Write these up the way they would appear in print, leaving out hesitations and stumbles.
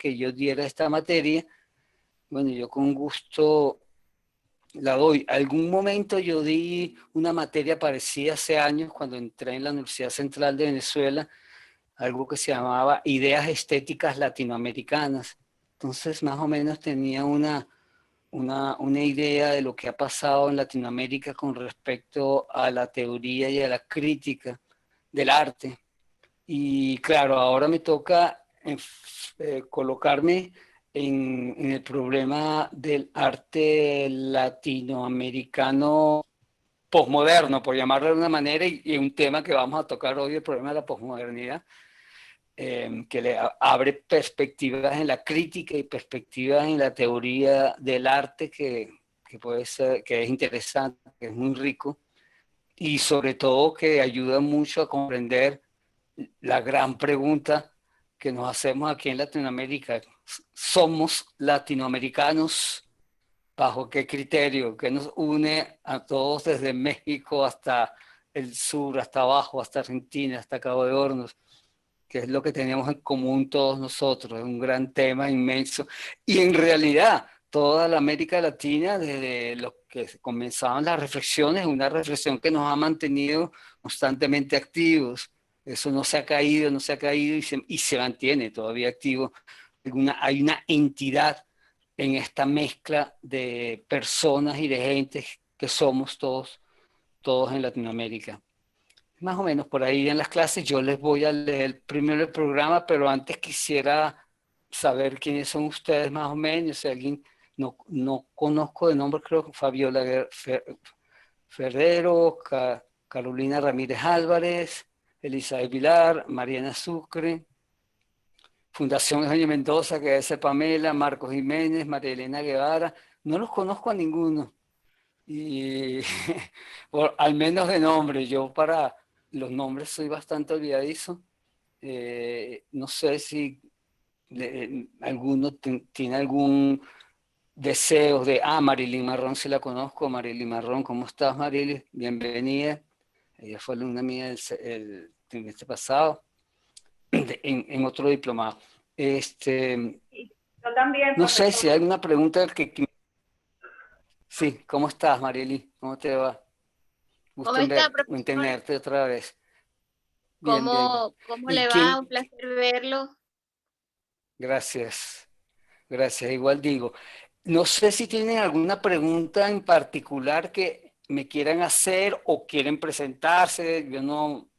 que yo diera esta materia. Bueno, yo con gusto la doy. Algún momento yo di una materia parecida hace años cuando entré en la Universidad Central de Venezuela, algo que se llamaba Ideas Estéticas Latinoamericanas. Entonces, más o menos tenía una idea de lo que ha pasado en Latinoamérica con respecto a la teoría y a la crítica del arte. Y claro, ahora me toca colocarme en el problema del arte latinoamericano posmoderno, por llamarlo de una manera, y un tema que vamos a tocar hoy, el problema de la posmodernidad, que le abre perspectivas en la crítica y perspectivas en la teoría del arte que puede ser, que es interesante, que es muy rico, y sobre todo que ayuda mucho a comprender la gran pregunta que nos hacemos aquí en Latinoamérica. ¿Somos latinoamericanos? ¿Bajo qué criterio? ¿Qué nos une a todos desde México hasta el sur, hasta abajo, hasta Argentina, hasta Cabo de Hornos? ¿Qué es lo que tenemos en común todos nosotros? Es un gran tema inmenso. Y en realidad, toda la América Latina, desde lo que comenzaban las reflexiones, una reflexión que nos ha mantenido constantemente activos. Eso no se ha caído, no se ha caído y se mantiene todavía activo. Hay una entidad en esta mezcla de personas y de gente que somos todos en Latinoamérica. Más o menos por ahí en las clases yo les voy a leer primero el programa, pero antes quisiera saber quiénes son ustedes más o menos. Si alguien no conozco de nombre, creo que Fabiola Ferrero, Carolina Ramírez Álvarez, Elizabeth Vilar, Mariana Sucre, Fundación Eugenio Mendoza, que es Pamela, Marcos Jiménez, María Elena Guevara. No los conozco a ninguno. Y al menos de nombre, yo para los nombres soy bastante olvidadizo. No sé si alguno tiene algún deseo de, Marilyn Marrón, si la conozco. Marilyn Marrón, ¿cómo estás, Marilyn? Bienvenida. Ella fue alumna mía el trimestre pasado en otro diplomado. Sí, yo también, No sé profesor. si hay alguna pregunta Sí, ¿cómo estás, Marilyn? ¿Cómo te va? ¿Cómo Gusto está, en profesor? tenerte otra vez. Bien, bien. ¿Cómo ¿Y le va? Un placer verlo. Gracias, gracias. Igual digo, no sé si tienen alguna pregunta en particular que me quieran hacer o quieren presentarse. Yo no,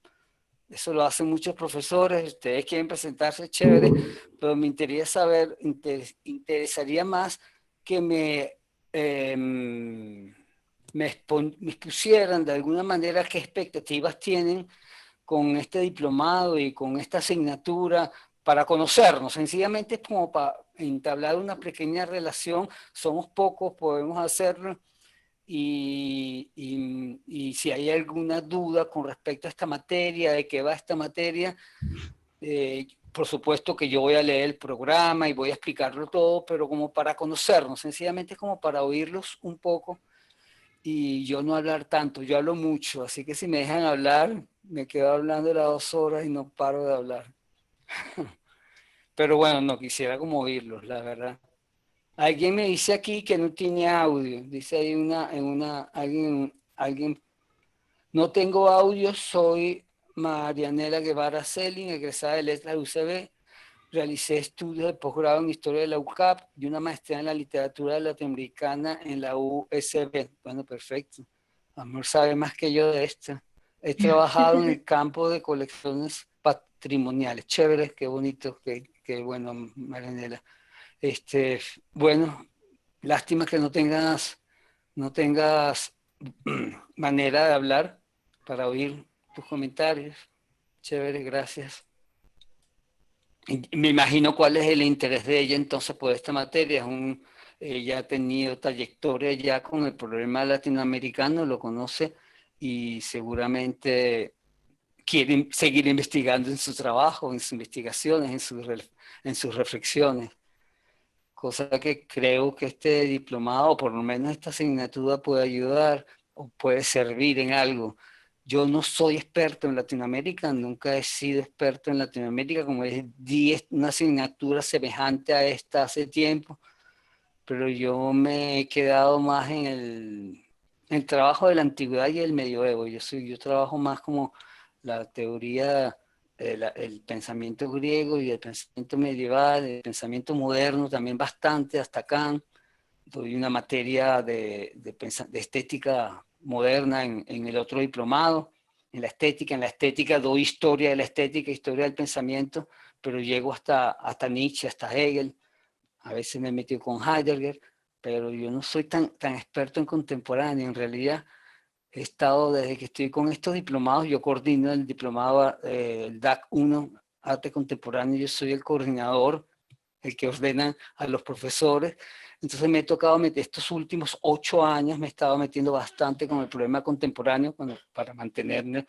eso lo hacen muchos profesores. Ustedes quieren presentarse, chévere, pero me interesa saber, interesaría más que me expusieran de alguna manera qué expectativas tienen con este diplomado y con esta asignatura para conocernos. Sencillamente es como para entablar una pequeña relación. Somos pocos, podemos hacerlo. Y si hay alguna duda con respecto a esta materia, de qué va esta materia, por supuesto que yo voy a leer el programa y voy a explicarlo todo, pero como para conocernos, sencillamente como para oírlos un poco y yo no hablar tanto, yo hablo mucho, así que si me dejan hablar, me quedo hablando las 2 horas y no paro de hablar. Pero bueno, no quisiera como oírlos, la verdad. Alguien me dice aquí que no tiene audio, dice ahí alguien, no tengo audio, soy Marianela Guevara Celin, egresada de Letras UCB, realicé estudios de posgrado en Historia de la UCAP y una maestría en la literatura latinoamericana en la USB. Bueno, perfecto. Amor sabe más que yo de esto. He trabajado en el campo de colecciones patrimoniales. Chévere, qué bonito, qué bueno, Marianela. Bueno, lástima que no tengas manera de hablar para oír tus comentarios. Chévere, gracias. Me imagino cuál es el interés de ella entonces por esta materia. Ella ha tenido trayectoria ya con el problema latinoamericano, lo conoce y seguramente quiere seguir investigando en su trabajo, en sus investigaciones, en sus reflexiones. Cosa que creo que este diplomado, o por lo menos esta asignatura, puede ayudar o puede servir en algo. Yo no soy experto en Latinoamérica, nunca he sido experto en Latinoamérica, como di una asignatura semejante a esta hace tiempo, pero yo me he quedado más en el trabajo de la antigüedad y el medioevo. Yo trabajo más como la teoría, el pensamiento griego y el pensamiento medieval, el pensamiento moderno también bastante, hasta Kant. Doy una materia de estética moderna en el otro diplomado, en la estética. En la estética doy historia de la estética, historia del pensamiento, pero llego hasta Nietzsche, hasta Hegel. A veces me he metido con Heidegger, pero yo no soy tan experto en contemporáneo. En realidad, he estado desde que estoy con estos diplomados, yo coordino el diplomado, el DAC 1, Arte Contemporáneo, yo soy el coordinador, el que ordena a los profesores. Entonces me he tocado meter, estos últimos 8 años me he estado metiendo bastante con el problema contemporáneo para mantenerme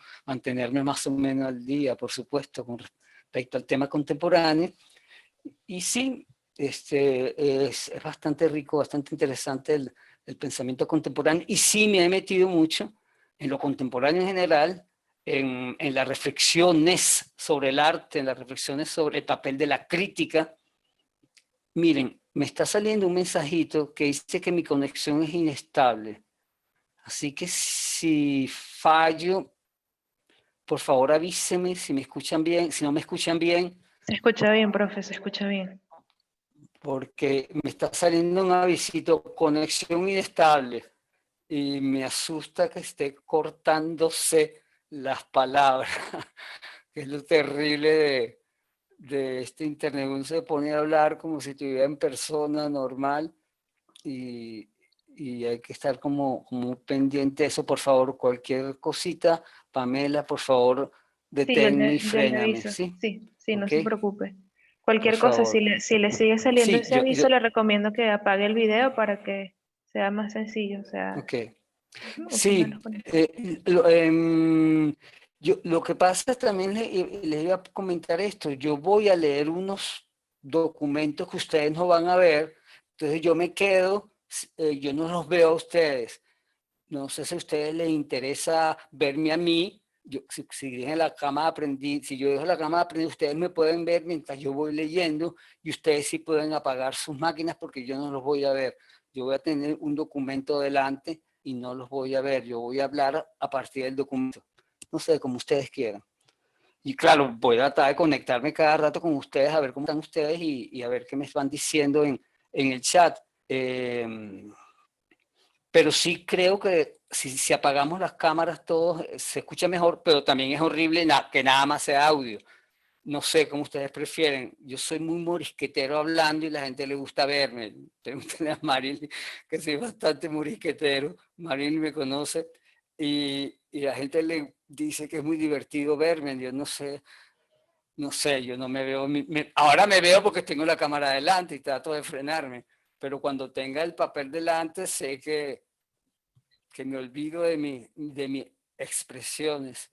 más o menos al día, por supuesto, con respecto al tema contemporáneo. Y sí, es bastante rico, bastante interesante el pensamiento contemporáneo. Y sí me he metido mucho en lo contemporáneo en general, en las reflexiones sobre el arte, en las reflexiones sobre el papel de la crítica. Miren, me está saliendo un mensajito que dice que mi conexión es inestable. Así que si fallo, por favor avíseme si me escuchan bien, si no me escuchan bien, Se escucha bien, profe, se escucha bien. porque me está saliendo un avisito, conexión inestable, y me asusta que esté cortándose las palabras, que es lo terrible de este internet. Uno se pone a hablar como si estuviera en persona normal y, y hay que estar como pendiente de eso. Por favor, cualquier cosita, Pamela, por favor, Sí, deténme y yo le fréname, aviso. ¿sí? Sí, sí, no ¿Ok? se preocupe. Por Cualquier cosa, favor. si le sigue saliendo Sí, ese aviso, le recomiendo que apague el video para que sea más sencillo. O sea, ok. oponga Sí, los conectores. lo que pasa también les iba a comentar esto. Yo voy a leer unos documentos que ustedes no van a ver, entonces yo me quedo, yo no los veo a ustedes. No sé si a ustedes les interesa verme a mí. Si dejan la cámara prendida, si yo dejo la cámara prendida, ustedes me pueden ver mientras yo voy leyendo y ustedes sí pueden apagar sus máquinas porque yo no los voy a ver. Yo voy a tener un documento delante y no los voy a ver. Yo voy a hablar a partir del documento. No sé, como ustedes quieran. Y claro, voy a tratar de conectarme cada rato con ustedes a ver cómo están ustedes y a ver qué me van diciendo en el chat. Pero sí creo que si apagamos las cámaras todos se escucha mejor, pero también es horrible que nada más sea audio. No sé cómo ustedes prefieren. Yo soy muy morisquetero hablando y la gente le gusta verme. Pregúntenle a Maril, que soy bastante morisquetero. Maril me conoce y la gente le dice que es muy divertido verme. Yo no sé, yo no me veo. Ahora me veo porque tengo la cámara delante y trato de frenarme, pero cuando tenga el papel delante sé que me olvido de mis expresiones.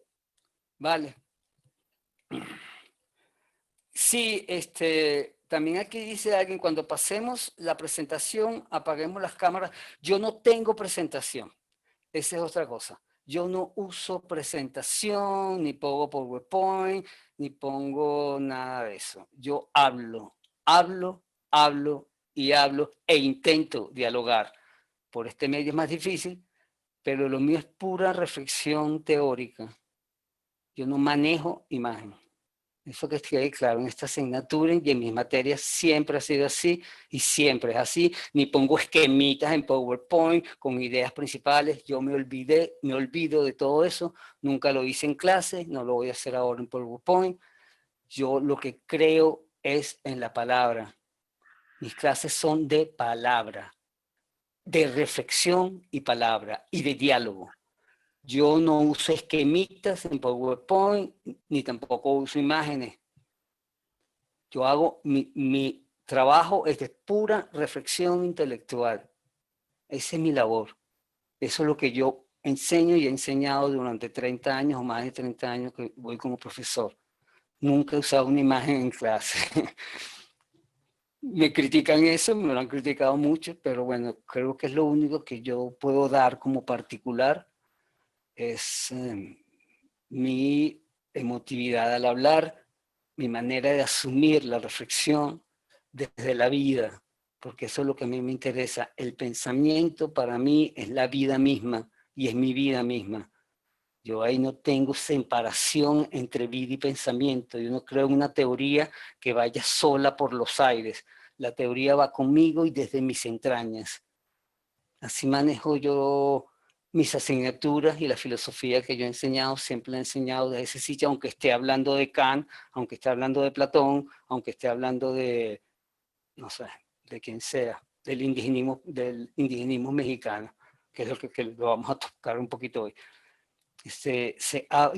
Vale. Sí, también aquí dice alguien, cuando pasemos la presentación, apaguemos las cámaras. Yo no tengo presentación. Esa es otra cosa. Yo no uso presentación, ni pongo PowerPoint, ni pongo nada de eso. Yo hablo, hablo y hablo e intento dialogar. Por este medio es más difícil, pero lo mío es pura reflexión teórica. Yo no manejo imagen. Eso que quede claro en esta asignatura y en mis materias siempre ha sido así y siempre es así. Ni pongo esquemitas en PowerPoint con ideas principales. Yo me olvido de todo eso. Nunca lo hice en clase, no lo voy a hacer ahora en PowerPoint. Yo lo que creo es en la palabra. Mis clases son de palabra, de reflexión y palabra y de diálogo. Yo no uso esquemitas en PowerPoint, ni tampoco uso imágenes. Yo hago mi trabajo es de pura reflexión intelectual. Esa es mi labor. Eso es lo que yo enseño y he enseñado durante 30 años o más de 30 años que voy como profesor. Nunca he usado una imagen en clase. Me critican eso, me lo han criticado mucho, pero bueno, creo que es lo único que yo puedo dar como particular, es mi emotividad al hablar, mi manera de asumir la reflexión desde la vida, porque eso es lo que a mí me interesa. El pensamiento para mí es la vida misma y es mi vida misma. Yo ahí no tengo separación entre vida y pensamiento. Yo no creo en una teoría que vaya sola por los aires. La teoría va conmigo y desde mis entrañas. Así manejo yo mis asignaturas y la filosofía que yo he enseñado, siempre la he enseñado desde ese sitio, aunque esté hablando de Kant, aunque esté hablando de Platón, aunque esté hablando de, no sé, de quien sea, del indigenismo mexicano, que es que lo vamos a tocar un poquito hoy.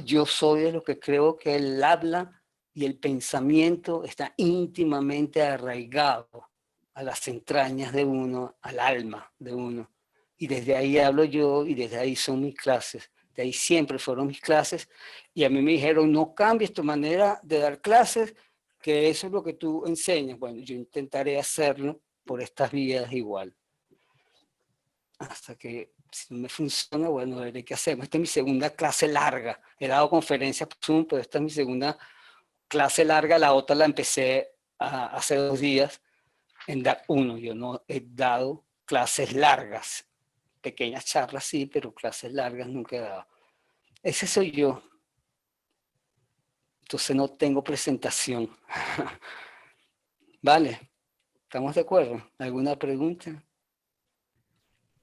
Yo soy de lo que creo que el habla y el pensamiento está íntimamente arraigado a las entrañas de uno, al alma de uno. Y desde ahí hablo yo y desde ahí son mis clases. De ahí siempre fueron mis clases. Y a mí me dijeron, no cambies tu manera de dar clases, que eso es lo que tú enseñas. Bueno, yo intentaré hacerlo por estas vías igual. Hasta que si no me funciona, bueno, veré qué hacemos. Esta es mi segunda clase larga. He dado conferencias por Zoom, pero esta es mi segunda clase larga. La otra la empecé hace 2 días en dar uno. Yo no he dado clases largas. Pequeñas charlas sí, pero clases largas nunca he dado. Ese soy yo. Entonces no tengo presentación. Vale, ¿estamos de acuerdo? ¿Alguna pregunta?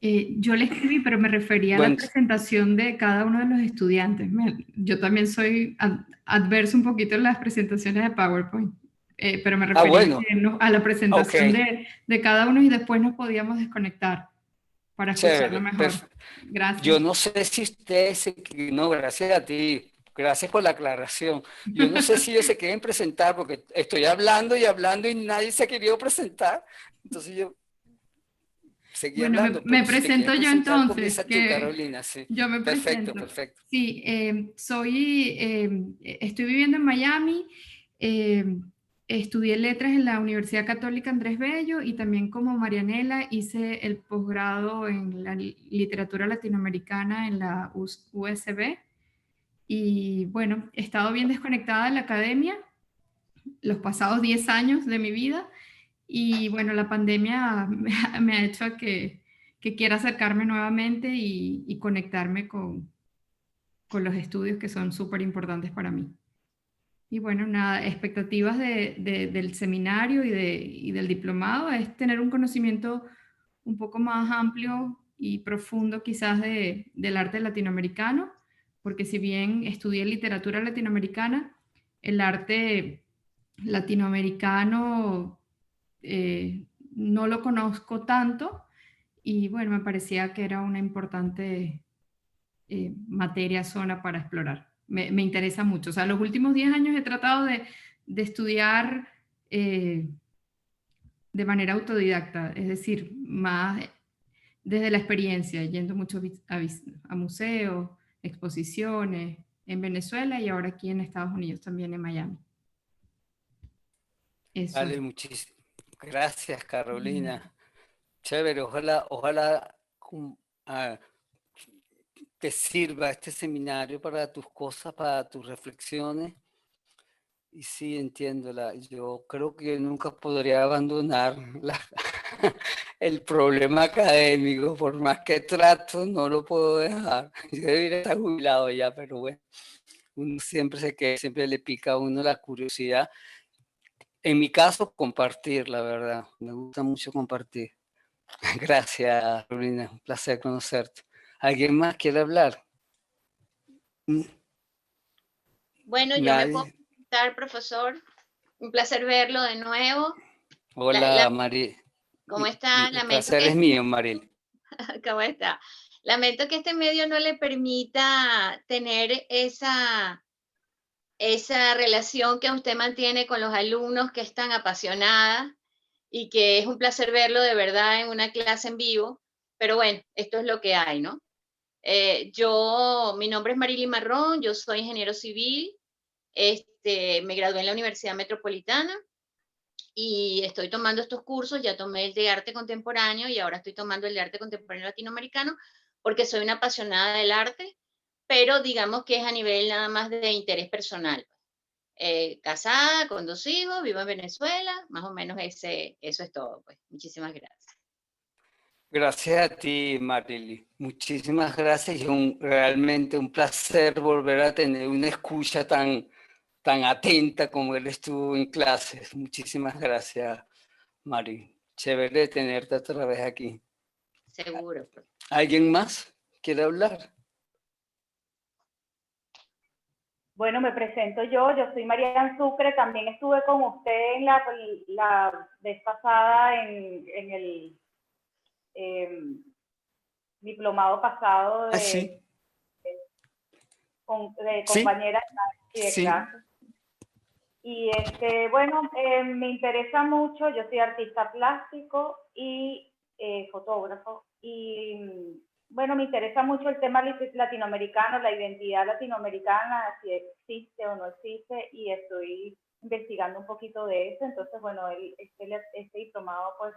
Yo le escribí, pero me refería a la Bueno, presentación de cada uno de los estudiantes. Yo también soy adverso un poquito en las presentaciones de PowerPoint, pero me refería bueno, a la ok, presentación de cada uno y después nos podíamos desconectar para escucharlo chévere, mejor. perfecto. Gracias. Yo no sé si ustedes, no, gracias a ti, gracias por la aclaración. Yo no sé si ellos se quieren presentar porque estoy hablando y hablando y nadie se ha querido presentar. Entonces yo seguí Bueno, hablando, me pero si te quieres presento yo presentar, entonces, comienza tú, que Carolina. Sí, yo me perfecto, presento. perfecto. Sí, estoy viviendo en Miami, eh, estudié letras en la Universidad Católica Andrés Bello y también como Marianela hice el posgrado en la literatura latinoamericana en la USB. Y bueno, he estado bien desconectada de la academia los pasados 10 años de mi vida. Y bueno, la pandemia me ha hecho que quiera acercarme nuevamente y conectarme con los estudios que son súper importantes para mí. Y bueno, nada, expectativas del seminario y del diplomado es tener un conocimiento un poco más amplio y profundo quizás del arte latinoamericano, porque si bien estudié literatura latinoamericana, el arte latinoamericano no lo conozco tanto y bueno, me parecía que era una importante materia, zona para explorar. Me interesa mucho. O sea, los últimos 10 años he tratado de estudiar de manera autodidacta, es decir, más desde la experiencia, yendo mucho a museos, exposiciones en Venezuela y ahora aquí en Estados Unidos, también en Miami. Eso es. Vale, muchísimas gracias, Carolina. Chévere, ojalá ah, te sirva este seminario para tus cosas, para tus reflexiones. Y sí, entiendo. Yo creo que nunca podría abandonar el problema académico, por más que trato, no lo puedo dejar. Yo debería estar jubilado ya, pero bueno, uno siempre le pica a uno la curiosidad. En mi caso, compartir, la verdad. Me gusta mucho compartir. Gracias, Carolina. Un placer conocerte. ¿Alguien más quiere hablar? Bueno, yo me puedo Nadie. presentar, profesor. Un placer verlo de nuevo. Hola, Mari. ¿Cómo está? El placer es mío, Maril. ¿Cómo está? Lamento que este medio no le permita tener esa relación que usted mantiene con los alumnos, que es tan apasionada y que es un placer verlo de verdad en una clase en vivo. Pero bueno, esto es lo que hay, ¿no? Mi nombre es Marily Marrón, yo soy ingeniero civil, me gradué en la Universidad Metropolitana y estoy tomando estos cursos. Ya tomé el de arte contemporáneo y ahora estoy tomando el de arte contemporáneo latinoamericano porque soy una apasionada del arte, pero digamos que es a nivel nada más de interés personal. Casada, con 2 hijos, vivo en Venezuela, más o menos eso es todo, pues. Muchísimas gracias. Gracias a ti, Marily. Muchísimas gracias y realmente un placer volver a tener una escucha tan atenta como él estuvo en clases. Muchísimas gracias, Mari. Chévere tenerte otra vez aquí. Seguro. Pues. ¿Alguien más quiere hablar? Bueno, me presento yo soy Marian Sucre, también estuve con usted en la vez pasada en el diplomado pasado Sí. de compañera de clase. Y bueno, me interesa mucho, yo soy artista plástico y fotógrafo, y bueno, me interesa mucho el tema latinoamericano, la identidad latinoamericana, si existe o no existe, y estoy investigando un poquito de eso. Entonces, bueno, este diplomado pues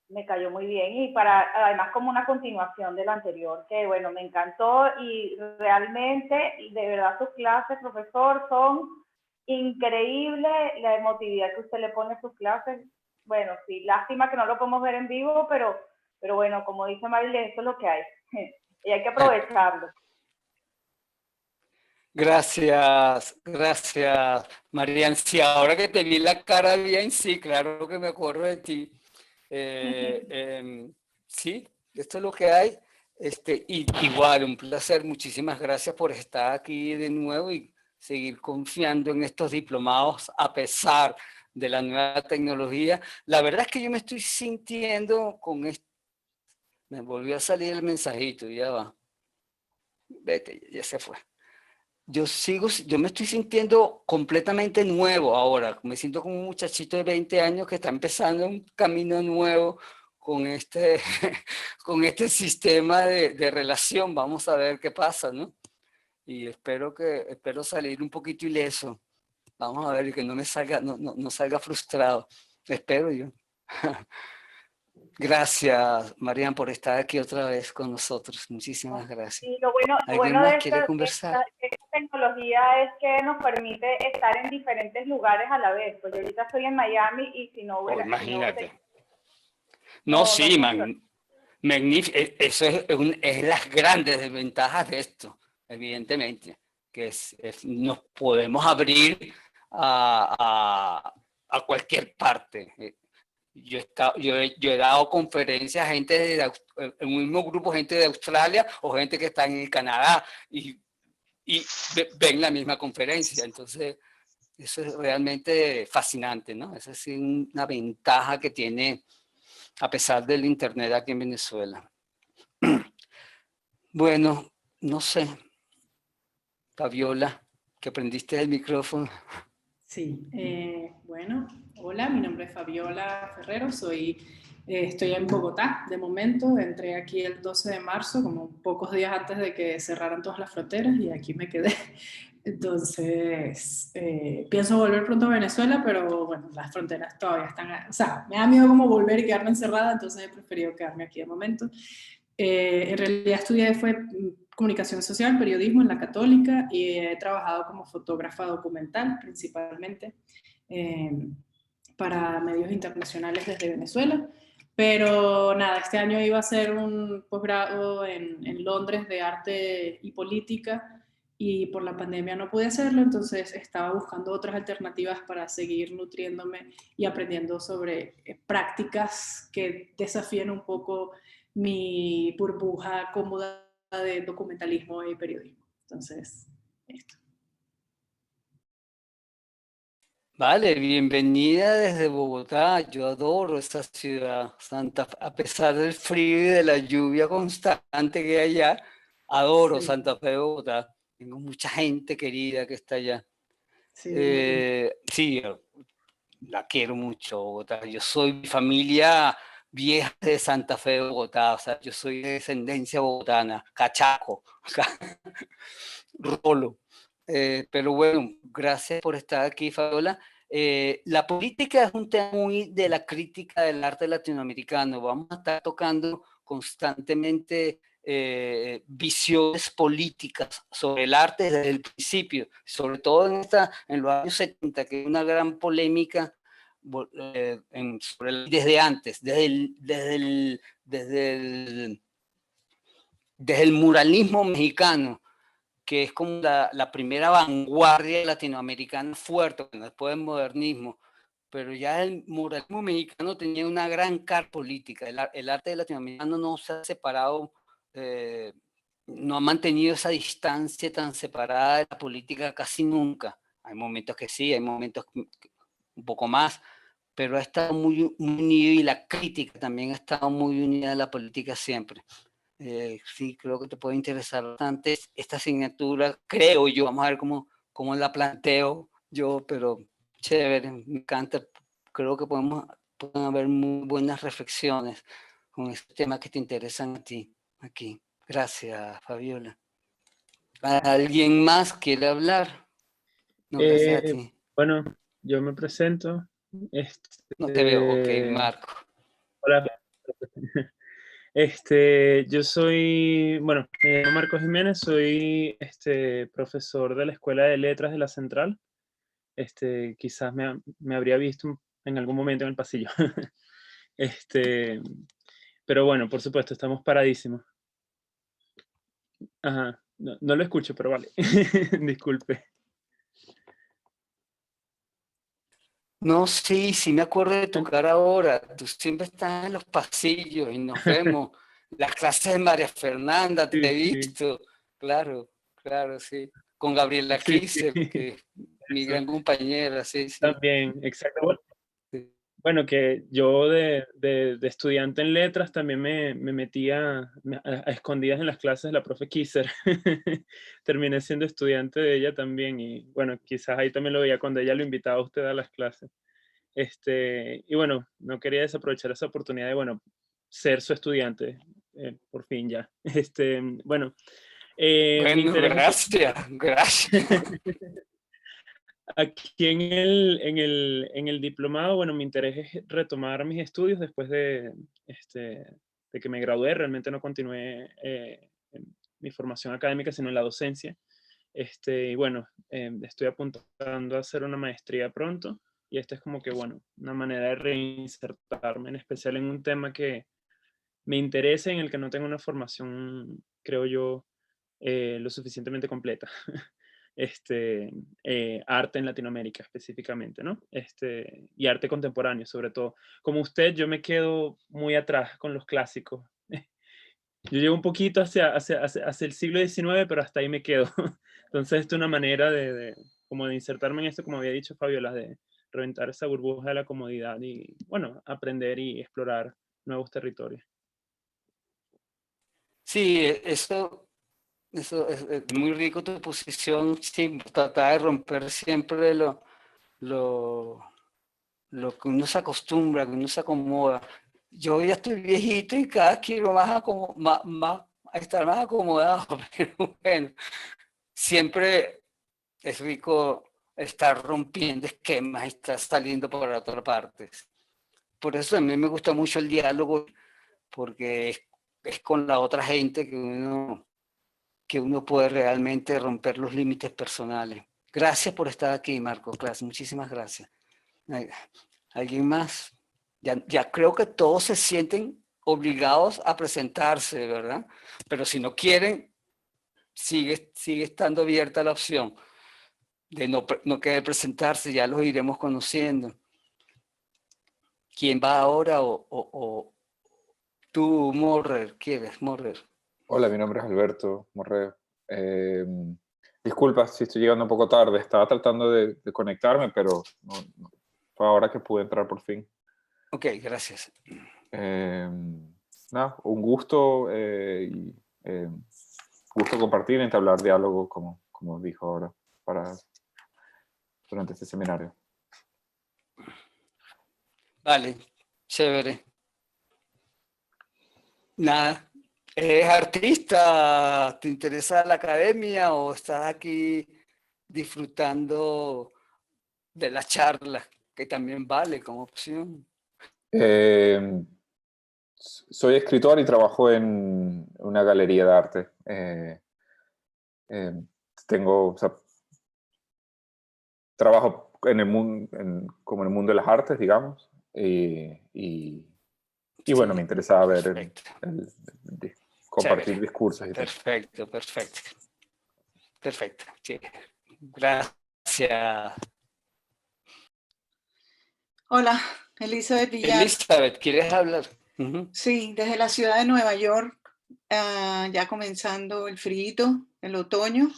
me cayó muy bien, y además como una continuación de lo anterior, que bueno, me encantó, y realmente, de verdad, sus clases, profesor, son increíbles, la emotividad que usted le pone a sus clases. Bueno, sí, lástima que no lo podemos ver en vivo, pero bueno, como dice Marilyn, eso es lo que hay, y hay que aprovecharlo. Gracias, Marian. Sí, ahora que te vi la cara bien, sí, claro que me acuerdo de ti. Sí, esto es lo que hay. Y igual, un placer. Muchísimas gracias por estar aquí de nuevo y seguir confiando en estos diplomados a pesar de la nueva tecnología. La verdad es que yo me estoy sintiendo con esto. Me volvió a salir el mensajito, ya va. Vete, ya se fue. Yo me estoy sintiendo completamente nuevo ahora. Me siento como un muchachito de 20 años que está empezando un camino nuevo con con este sistema de relación. Vamos a ver qué pasa, ¿no? Y espero salir un poquito ileso. Vamos a ver, y que no me salga, no salga frustrado. Espero yo. Gracias, Marian, por estar aquí otra vez con nosotros. Muchísimas gracias. Y lo bueno más de quiere conversar? esta tecnología es que nos permite estar en diferentes lugares a la vez. Pues yo ahorita estoy en Miami, y si no hubiera... imagínate. Magnífico. Eso es las grandes desventajas de esto, evidentemente, que nos podemos abrir a cualquier parte. Yo he dado conferencias a gente en un mismo grupo, gente de Australia o gente que está en Canadá, y ven la misma conferencia. Entonces, eso es realmente fascinante, ¿no? Esa es una ventaja que tiene a pesar del internet aquí en Venezuela. Bueno, no sé, Fabiola, que prendiste el micrófono. Sí, bueno, hola, mi nombre es Fabiola Ferrero, estoy en Bogotá de momento, entré aquí el 12 de marzo, como pocos días antes de que cerraran todas las fronteras, y aquí me quedé. Entonces, pienso volver pronto a Venezuela, pero bueno, las fronteras todavía están, o sea, me da miedo como volver y quedarme encerrada, entonces he preferido quedarme aquí de momento. En realidad fue comunicación social, periodismo en la Católica, y he trabajado como fotógrafa documental principalmente para medios internacionales desde Venezuela. Pero nada, este año iba a hacer un posgrado en Londres de arte y política, y por la pandemia no pude hacerlo, entonces estaba buscando otras alternativas para seguir nutriéndome y aprendiendo sobre prácticas que desafíen un poco mi burbuja cómoda de documentalismo y periodismo. Entonces, esto. Vale, bienvenida desde Bogotá. Yo adoro esta ciudad, a pesar del frío y de la lluvia constante que hay allá, adoro Santa Fe de Bogotá. Tengo mucha gente querida que está allá. Sí, la quiero mucho, Bogotá. Yo soy mi familia vieja de Santa Fe de Bogotá, o sea, yo soy de descendencia bogotana, cachaco, rolo. Pero bueno, gracias por estar aquí, Fabiola. La política es un tema muy de la crítica del arte latinoamericano. Vamos a estar tocando constantemente visiones políticas sobre el arte desde el principio, sobre todo en los años 70, que hay una gran polémica desde antes, desde el muralismo mexicano, que es como la primera vanguardia latinoamericana fuerte, después del modernismo, pero ya el muralismo mexicano tenía una gran carga política. El arte latinoamericano no se ha separado, no ha mantenido esa distancia tan separada de la política casi nunca. Hay momentos que sí, hay momentos un poco más, pero ha estado muy unido, y la crítica también ha estado muy unida a la política siempre. Sí, creo que te puede interesar bastante esta asignatura, creo yo. Vamos a ver cómo la planteo yo, pero chévere, me encanta. Creo que pueden haber muy buenas reflexiones con este tema que te interesan a ti aquí. Gracias, Fabiola. ¿Alguien más quiere hablar? No, gracias a ti. Bueno, yo me presento. No te veo, ok, Marco. Hola. Yo soy, bueno, me llamo Marcos Jiménez, soy profesor de la Escuela de Letras de la Central. Quizás me habría visto en algún momento en el pasillo. Pero bueno, por supuesto, estamos paradísimos. Ajá, no lo escucho, pero vale. Disculpe. No, sí me acuerdo de tu cara ahora. Tú siempre estás en los pasillos y nos vemos. Las clases de María Fernanda, te he visto. Claro, sí. Con Gabriela Kise, que es mi gran compañera, sí. También, exacto. Sí. Bueno, que yo de estudiante en letras también me metía a escondidas en las clases de la profe Kisser. Terminé siendo estudiante de ella también, y bueno, quizás ahí también lo veía cuando ella lo invitaba a usted a las clases. Y bueno, no quería desaprovechar esa oportunidad de, bueno, ser su estudiante, por fin ya. Bueno, mi Bueno, interés gracias. aquí en el diplomado, bueno, mi interés es retomar mis estudios después de que me gradué. Realmente no continué en mi formación académica, sino en la docencia. Y bueno, estoy apuntando a hacer una maestría pronto, y esta es como que, bueno, una manera de reinsertarme, en especial en un tema que me interesa, en el que no tengo una formación, creo yo, lo suficientemente completa. Arte en Latinoamérica específicamente, ¿no? Y arte contemporáneo, sobre todo. Como usted, yo me quedo muy atrás con los clásicos. Yo llego un poquito hacia el siglo XIX, pero hasta ahí me quedo. Entonces, esto es una manera como de insertarme en esto, como había dicho Fabiola, de reventar esa burbuja de la comodidad y, bueno, aprender y explorar nuevos territorios. Sí, eso es muy rico tu posición, sí, tratar de romper siempre lo que uno se acostumbra, que uno se acomoda. Yo ya estoy viejito y cada vez quiero estar más acomodado, pero bueno, siempre es rico estar rompiendo esquemas y estar saliendo por otras partes. Por eso a mí me gusta mucho el diálogo, porque es con la otra gente que uno puede realmente romper los límites personales. Gracias por estar aquí, Marco. Muchísimas gracias. ¿Alguien más? Ya creo que todos se sienten obligados a presentarse, ¿verdad? Pero si no quieren, sigue estando abierta la opción de no querer presentarse. Ya los iremos conociendo. ¿Quién va ahora o tú, Morrer? ¿Quieres, Morrer? Hola, mi nombre es Alberto Morreo. Disculpa si estoy llegando un poco tarde, estaba tratando de conectarme, pero fue ahora que pude entrar por fin. Ok, gracias. Nada, un gusto gusto compartir, entablar diálogo, como dijo ahora, durante este seminario. Vale, chévere. Nada. ¿Eres artista? ¿Te interesa la academia o estás aquí disfrutando de la charla, que también vale como opción? soy escritor y trabajo en una galería de arte. O sea, trabajo en el mundo, como en el mundo de las artes, digamos, y bueno, me interesaba ver compartir discursos. Y perfecto. Sí. Gracias. Hola, Elizabeth Villar. Elizabeth, ¿quieres hablar? Sí, desde la ciudad de Nueva York, ya comenzando el frío, el otoño.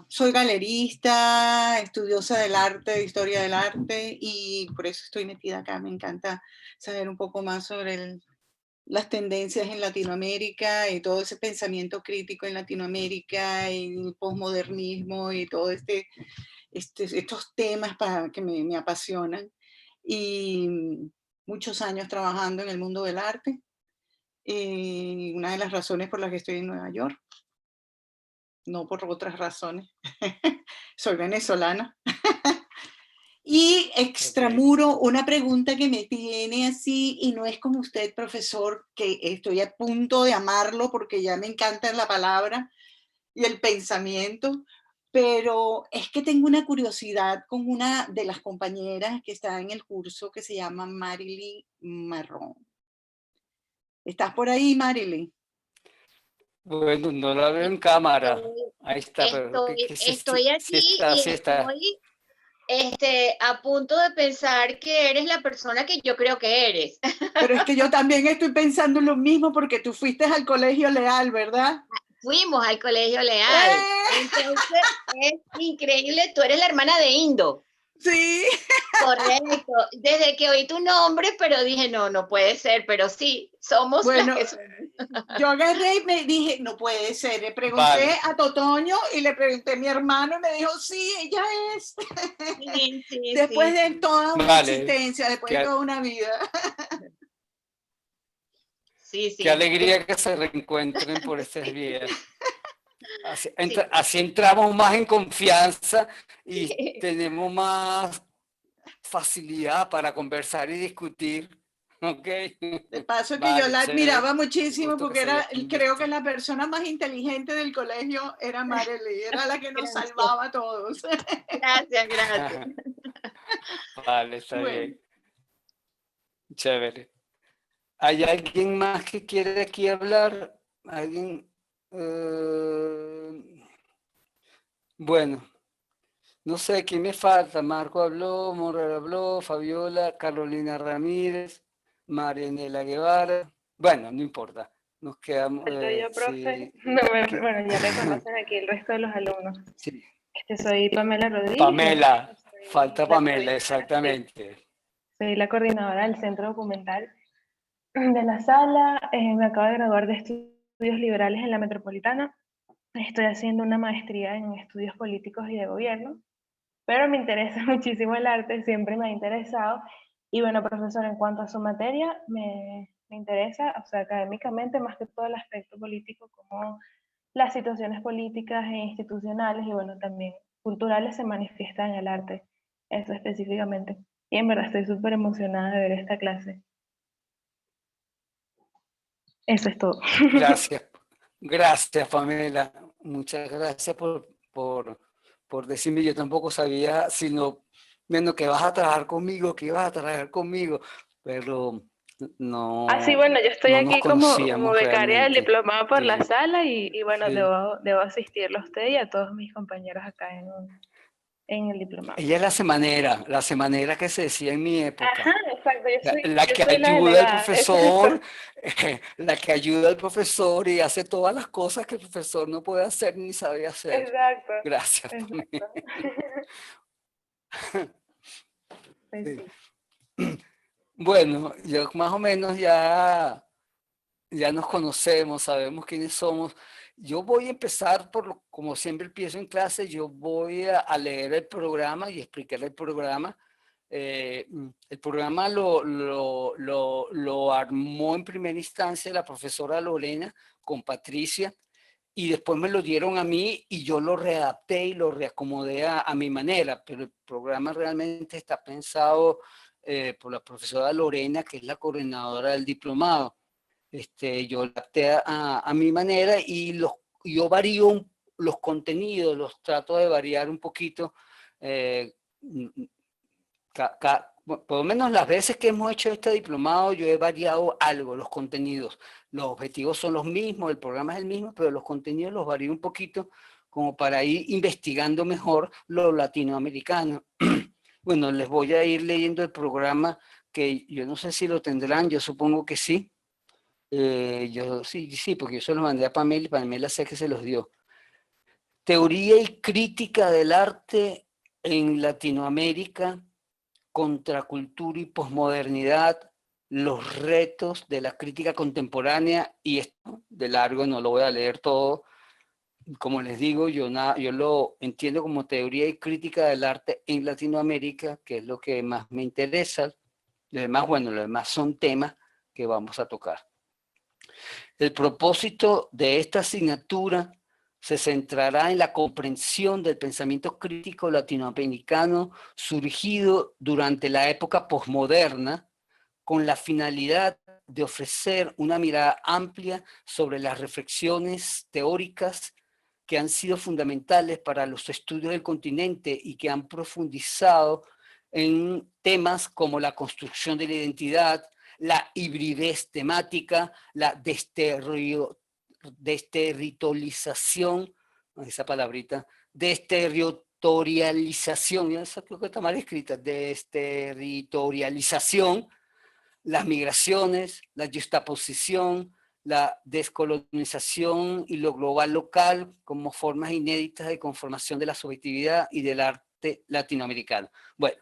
Soy galerista, estudiosa del arte, de historia del arte, y por eso estoy metida acá. Me encanta saber un poco más sobre las tendencias en Latinoamérica y todo ese pensamiento crítico en Latinoamérica y el posmodernismo y todo estos temas que me apasionan. Y muchos años trabajando en el mundo del arte. Y una de las razones por las que estoy en Nueva York, no por otras razones, soy venezolana. Y extramuro, una pregunta que me tiene así, y no es como usted, profesor, que estoy a punto de amarlo porque ya me encanta la palabra y el pensamiento, pero es que tengo una curiosidad con una de las compañeras que está en el curso que se llama Marilyn Marrón. ¿Estás por ahí, Marilyn? Bueno, no la veo en cámara. Ahí está, pero estoy aquí y estoy a punto de pensar que eres la persona que yo creo que eres. Pero es que yo también estoy pensando lo mismo porque tú fuiste al Colegio Leal, ¿verdad? Fuimos al Colegio Leal. Entonces, es increíble. Tú eres la hermana de Indo. Sí. Correcto. Desde que oí tu nombre, pero dije, no puede ser, pero sí, somos las que somos. Yo agarré y me dije, no puede ser. Le pregunté a Totoño y le pregunté a mi hermano y me dijo, sí, ella es. Sí, después de toda una existencia, después de toda una vida. Sí. Qué alegría que se reencuentren por estas vías. Así entramos más en confianza y tenemos más facilidad para conversar y discutir. Okay. De paso que yo la admiraba muchísimo porque creo que la persona más inteligente del colegio era Marely, era la que nos salvaba a todos. Gracias. Vale, está bien. Chévere. ¿Hay alguien más que quiere aquí hablar? ¿Alguien? Bueno, no sé, ¿quién me falta? Marco habló, Morel habló, Fabiola, Carolina Ramírez, Marianela Guevara. Bueno, no importa. Nos quedamos. Yo, profe. No, bueno, ya me conocen aquí el resto de los alumnos. Sí. Soy Pamela Rodríguez. Pamela, falta Pamela, exactamente. Sí. Soy la coordinadora del Centro Documental de la Sala. Me acabo de graduar de Estudios Liberales en la Metropolitana. Estoy haciendo una maestría en Estudios Políticos y de Gobierno, pero me interesa muchísimo el arte, siempre me ha interesado. Y bueno, profesor, en cuanto a su materia, me interesa, o sea, académicamente, más que todo el aspecto político, como las situaciones políticas e institucionales y bueno, también culturales se manifiestan en el arte, eso específicamente. Y en verdad estoy súper emocionada de ver esta clase. Eso es todo. Gracias Pamela. Muchas gracias por decirme. Yo tampoco sabía, sino, bueno, que vas a trabajar conmigo, pero no. Sí, bueno, yo estoy aquí como becaria del diplomado por sí. la Sala y bueno, sí. debo asistirlo a usted y a todos mis compañeros acá en el diplomado. Ella es la semanera que se decía en mi época. Ajá, exacto. La que ayuda al profesor, la que ayuda al profesor y hace todas las cosas que el profesor no puede hacer ni sabe hacer. Exacto. Gracias. Sí. Bueno, yo más o menos ya nos conocemos, sabemos quiénes somos. Yo voy a empezar como siempre empiezo en clase, yo voy a leer el programa y explicar el programa. El programa lo armó en primera instancia la profesora Lorena con Patricia y después me lo dieron a mí y yo lo readapté y lo reacomodé a mi manera, pero el programa realmente está pensado por la profesora Lorena, que es la coordinadora del diplomado. Yo la adapté a mi manera y yo varío los contenidos, los trato de variar un poquito. Por lo menos las veces que hemos hecho este diplomado, yo he variado algo, los contenidos. Los objetivos son los mismos, el programa es el mismo, pero los contenidos los varío un poquito como para ir investigando mejor lo latinoamericano. Bueno, les voy a ir leyendo el programa, que yo no sé si lo tendrán, yo supongo que sí. Yo sí, porque yo se los mandé a Pamela y Pamela sé que se los dio. Teoría y crítica del arte en Latinoamérica, contracultura y posmodernidad, los retos de la crítica contemporánea, y esto de largo no lo voy a leer todo. Como les digo, yo lo entiendo como teoría y crítica del arte en Latinoamérica, que es lo que más me interesa. Lo demás son temas que vamos a tocar. El propósito de esta asignatura se centrará en la comprensión del pensamiento crítico latinoamericano surgido durante la época posmoderna, con la finalidad de ofrecer una mirada amplia sobre las reflexiones teóricas que han sido fundamentales para los estudios del continente y que han profundizado en temas como la construcción de la identidad, la hibridez temática, la desterritorialización, esa palabrita, desterritorialización, esa creo que está mal escrita, desterritorialización, las migraciones, la juxtaposición, la descolonización y lo global local como formas inéditas de conformación de la subjetividad y del arte latinoamericano. Bueno,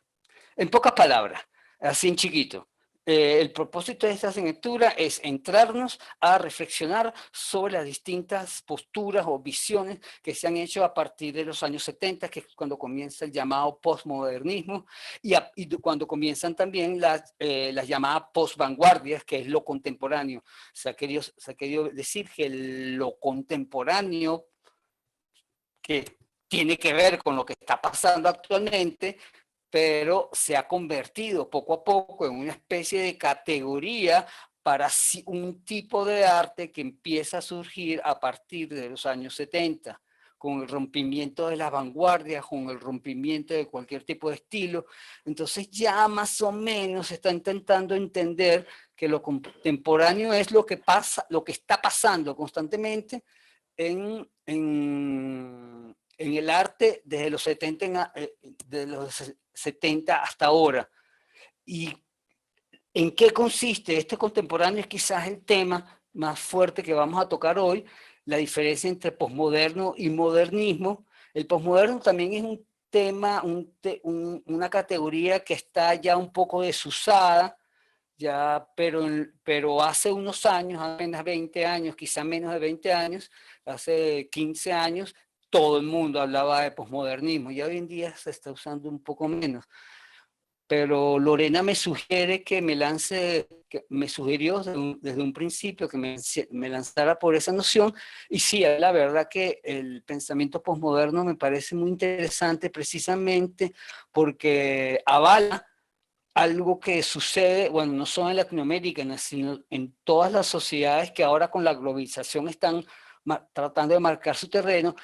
en pocas palabras, así en chiquito, el propósito de esta asignatura es entrarnos a reflexionar sobre las distintas posturas o visiones que se han hecho a partir de los años 70, que es cuando comienza el llamado postmodernismo, y cuando comienzan también las llamadas postvanguardias, que es lo contemporáneo. Se ha querido decir que lo contemporáneo, que tiene que ver con lo que está pasando actualmente, pero se ha convertido poco a poco en una especie de categoría para un tipo de arte que empieza a surgir a partir de los años 70, con el rompimiento de las vanguardias, con el rompimiento de cualquier tipo de estilo. Entonces ya más o menos se está intentando entender que lo contemporáneo es lo que pasa, lo que está pasando constantemente en el arte desde los 70 hasta ahora. ¿Y en qué consiste? Este contemporáneo es quizás el tema más fuerte que vamos a tocar hoy, la diferencia entre posmoderno y modernismo. El posmoderno también es un tema, una categoría que está ya un poco desusada, ya, pero hace unos años, apenas 20 años, quizá menos de 20 años, hace 15 años, todo el mundo hablaba de posmodernismo y hoy en día se está usando un poco menos. Pero Lorena me sugiere que me sugirió desde un principio que me lanzara por esa noción, y sí, la verdad que el pensamiento posmoderno me parece muy interesante precisamente porque avala algo que sucede, bueno, no solo en Latinoamérica, sino en todas las sociedades que ahora con la globalización están tratando de marcar su terreno,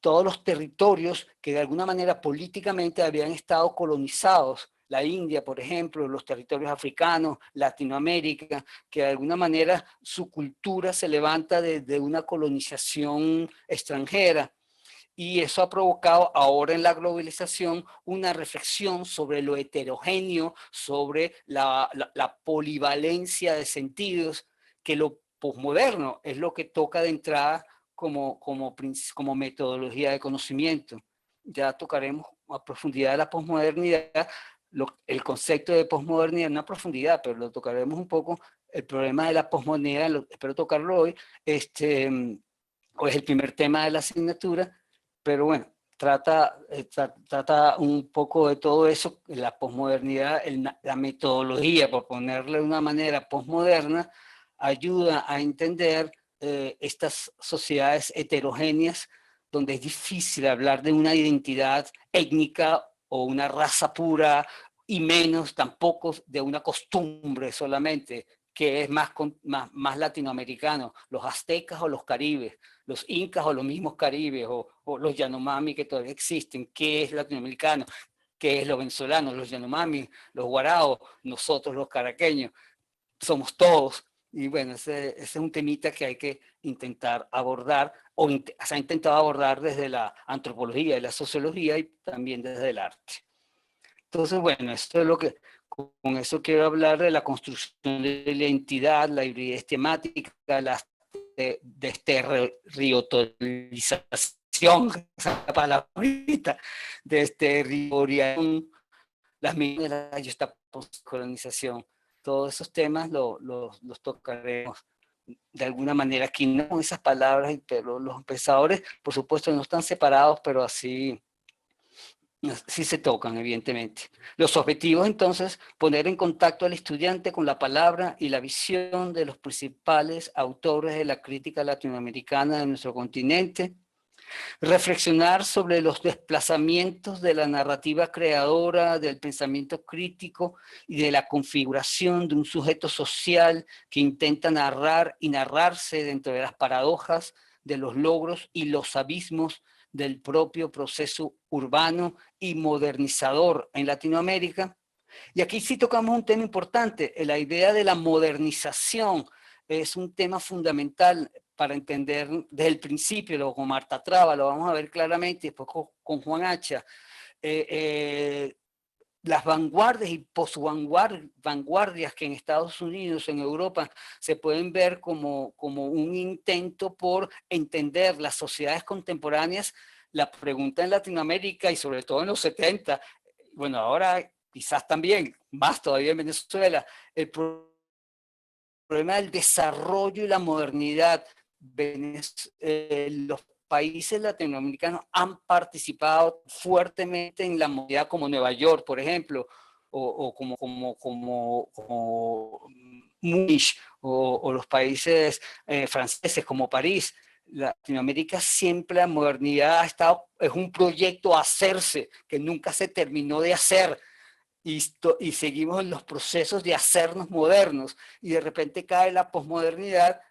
todos los territorios que de alguna manera políticamente habían estado colonizados, la India, por ejemplo, los territorios africanos, Latinoamérica, que de alguna manera su cultura se levanta desde una colonización extranjera. Y eso ha provocado ahora en la globalización una reflexión sobre lo heterogéneo, sobre la polivalencia de sentidos, que lo posmoderno es lo que toca de entrada como metodología de conocimiento. Ya tocaremos a profundidad la posmodernidad, el concepto de posmodernidad, no a profundidad, pero lo tocaremos un poco. El problema de la posmodernidad, espero tocarlo hoy, hoy es el primer tema de la asignatura, pero bueno, trata un poco de todo eso, la posmodernidad, la metodología, por ponerle de una manera posmoderna, ayuda a entender estas sociedades heterogéneas donde es difícil hablar de una identidad étnica o una raza pura y menos tampoco de una costumbre solamente, que es más latinoamericano, los aztecas o los caribes, los incas o los mismos caribes, o los Yanomami que todavía existen, qué es latinoamericano, qué es los venezolanos, los Yanomami, los guaraos, nosotros los caraqueños, somos todos. Y bueno, ese es un temita que hay que intentar abordar, o se ha intentado abordar desde la antropología y la sociología y también desde el arte. Entonces, bueno, esto es lo que, con eso quiero hablar de la construcción de la identidad, la hibridez temática, la desterritorialización, esa palabrita, desterritorialización, las medidas de la postcolonización. Todos esos temas los tocaremos de alguna manera aquí, no con esas palabras, pero los pensadores, por supuesto, no están separados, pero así sí se tocan, evidentemente. Los objetivos, entonces, poner en contacto al estudiante con la palabra y la visión de los principales autores de la crítica latinoamericana de nuestro continente, reflexionar sobre los desplazamientos de la narrativa creadora, del pensamiento crítico y de la configuración de un sujeto social que intenta narrar y narrarse dentro de las paradojas, de los logros y los abismos del propio proceso urbano y modernizador en Latinoamérica. Y aquí sí tocamos un tema importante, la idea de la modernización es un tema fundamental para entender desde el principio, luego con Marta Traba, lo vamos a ver claramente, después con Juan Hacha, las vanguardias y posvanguardias que en Estados Unidos, en Europa, se pueden ver como un intento por entender las sociedades contemporáneas. La pregunta en Latinoamérica y sobre todo en los 70, bueno, ahora quizás también, más todavía en Venezuela, el problema del desarrollo y la modernidad. Los países latinoamericanos han participado fuertemente en la modernidad, como Nueva York, por ejemplo, o como Múnich, o los países franceses como París. Latinoamérica siempre la modernidad ha estado, es un proyecto a hacerse, que nunca se terminó de hacer. Y seguimos en los procesos de hacernos modernos, y de repente cae la posmodernidad.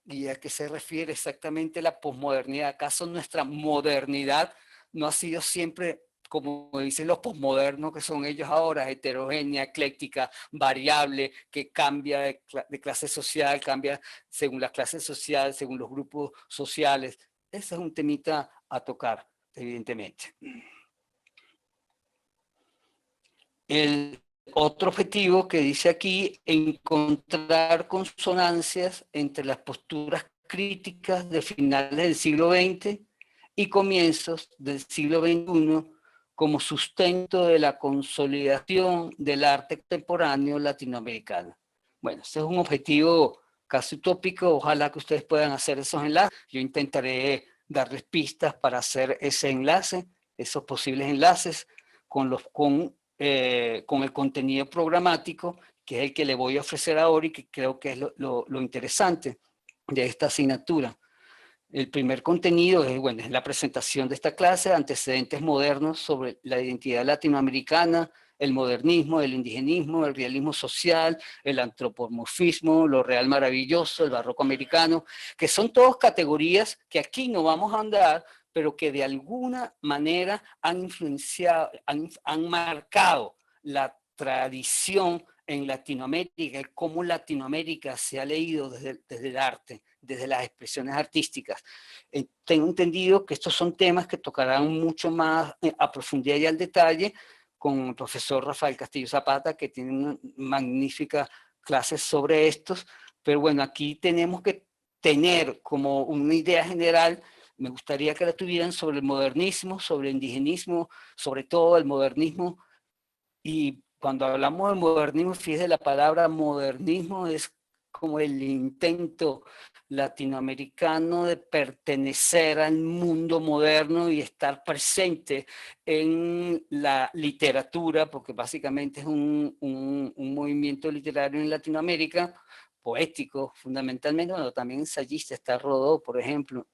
¿Y a qué se refiere exactamente la posmodernidad? ¿Acaso nuestra modernidad no ha sido siempre, como dicen los posmodernos que son ellos ahora, heterogénea, ecléctica, variable, que cambia de clase social, cambia según la clase social, según los grupos sociales? Ese es un temita a tocar, evidentemente. El otro objetivo que dice aquí, encontrar consonancias entre las posturas críticas de finales del siglo XX y comienzos del siglo XXI como sustento de la consolidación del arte contemporáneo latinoamericano. Bueno, este es un objetivo casi utópico, ojalá que ustedes puedan hacer esos enlaces. Yo intentaré darles pistas para hacer ese enlace, esos posibles enlaces con el contenido programático, que es el que le voy a ofrecer ahora y que creo que es lo interesante de esta asignatura. El primer contenido es, bueno, es la presentación de esta clase, antecedentes modernos sobre la identidad latinoamericana, el modernismo, el indigenismo, el realismo social, el antropomorfismo, lo real maravilloso, el barroco americano, que son todas categorías que aquí no vamos a andar, pero que de alguna manera han influenciado, han marcado la tradición en Latinoamérica, y cómo Latinoamérica se ha leído desde el arte, desde las expresiones artísticas. Tengo entendido que estos son temas que tocarán mucho más a profundidad y al detalle con el profesor Rafael Castillo Zapata, que tiene una magnífica clase sobre estos, pero bueno, aquí tenemos que tener como una idea general. Me gustaría que la tuvieran sobre el modernismo, sobre el indigenismo, sobre todo el modernismo. Y cuando hablamos de modernismo, fíjese, la palabra modernismo es como el intento latinoamericano de pertenecer al mundo moderno y estar presente en la literatura, porque básicamente es un movimiento literario en Latinoamérica, poético fundamentalmente, bueno, también ensayista, está Rodó, por ejemplo,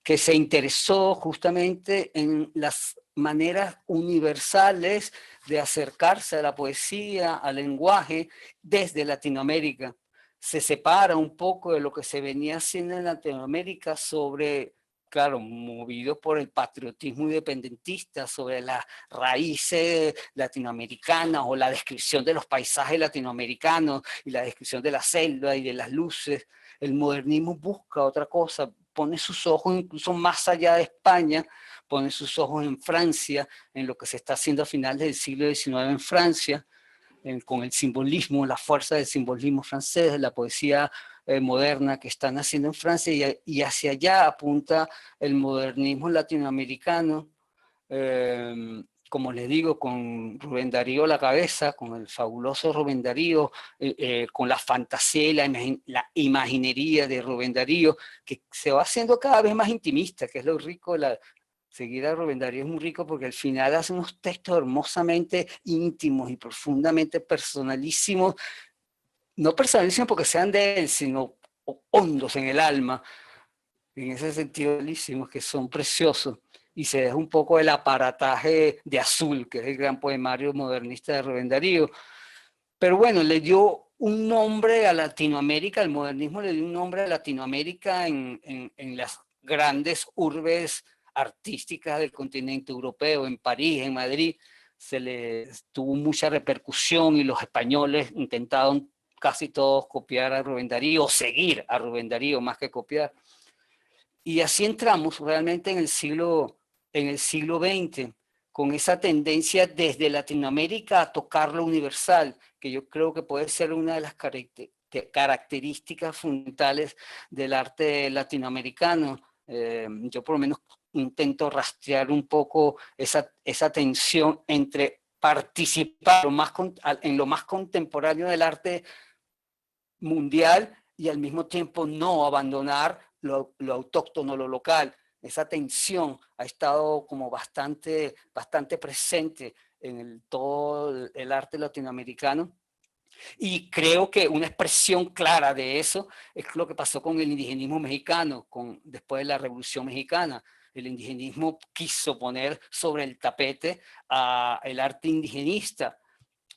que se interesó justamente en las maneras universales de acercarse a la poesía, al lenguaje, desde Latinoamérica. Se separa un poco de lo que se venía haciendo en Latinoamérica sobre, claro, movido por el patriotismo independentista, sobre las raíces latinoamericanas o la descripción de los paisajes latinoamericanos y la descripción de la selva y de las luces. El modernismo busca otra cosa, pone sus ojos incluso más allá de España, pone sus ojos en Francia, en lo que se está haciendo a finales del siglo XIX en Francia, con el simbolismo, la fuerza del simbolismo francés, la poesía moderna que están haciendo en Francia, y hacia allá apunta el modernismo latinoamericano, como les digo, con Rubén Darío a la cabeza, con el fabuloso Rubén Darío, con la fantasía y la imaginería de Rubén Darío, que se va haciendo cada vez más intimista, que es lo rico de seguir a Rubén Darío. Es muy rico porque al final hace unos textos hermosamente íntimos y profundamente personalísimos, no personalísimos porque sean de él, sino hondos en el alma, en ese sentido bellísimos, que son preciosos, y se deja un poco el aparataje de Azul, que es el gran poemario modernista de Rubén Darío. Pero bueno, le dio un nombre a Latinoamérica, el modernismo le dio un nombre a Latinoamérica en las grandes urbes artísticas del continente europeo, en París, en Madrid, tuvo mucha repercusión y los españoles intentaron casi todos copiar a Rubén Darío, o seguir a Rubén Darío más que copiar. Y así entramos realmente en el siglo XX, con esa tendencia desde Latinoamérica a tocar lo universal, que yo creo que puede ser una de las características fundamentales del arte latinoamericano. Yo por lo menos intento rastrear un poco esa tensión entre participar en lo más contemporáneo del arte mundial y al mismo tiempo no abandonar lo autóctono, lo local. Esa tensión ha estado como bastante presente en todo el arte latinoamericano. Y creo que una expresión clara de eso es lo que pasó con el indigenismo mexicano, después de la Revolución Mexicana. El indigenismo quiso poner sobre el tapete el arte indigenista,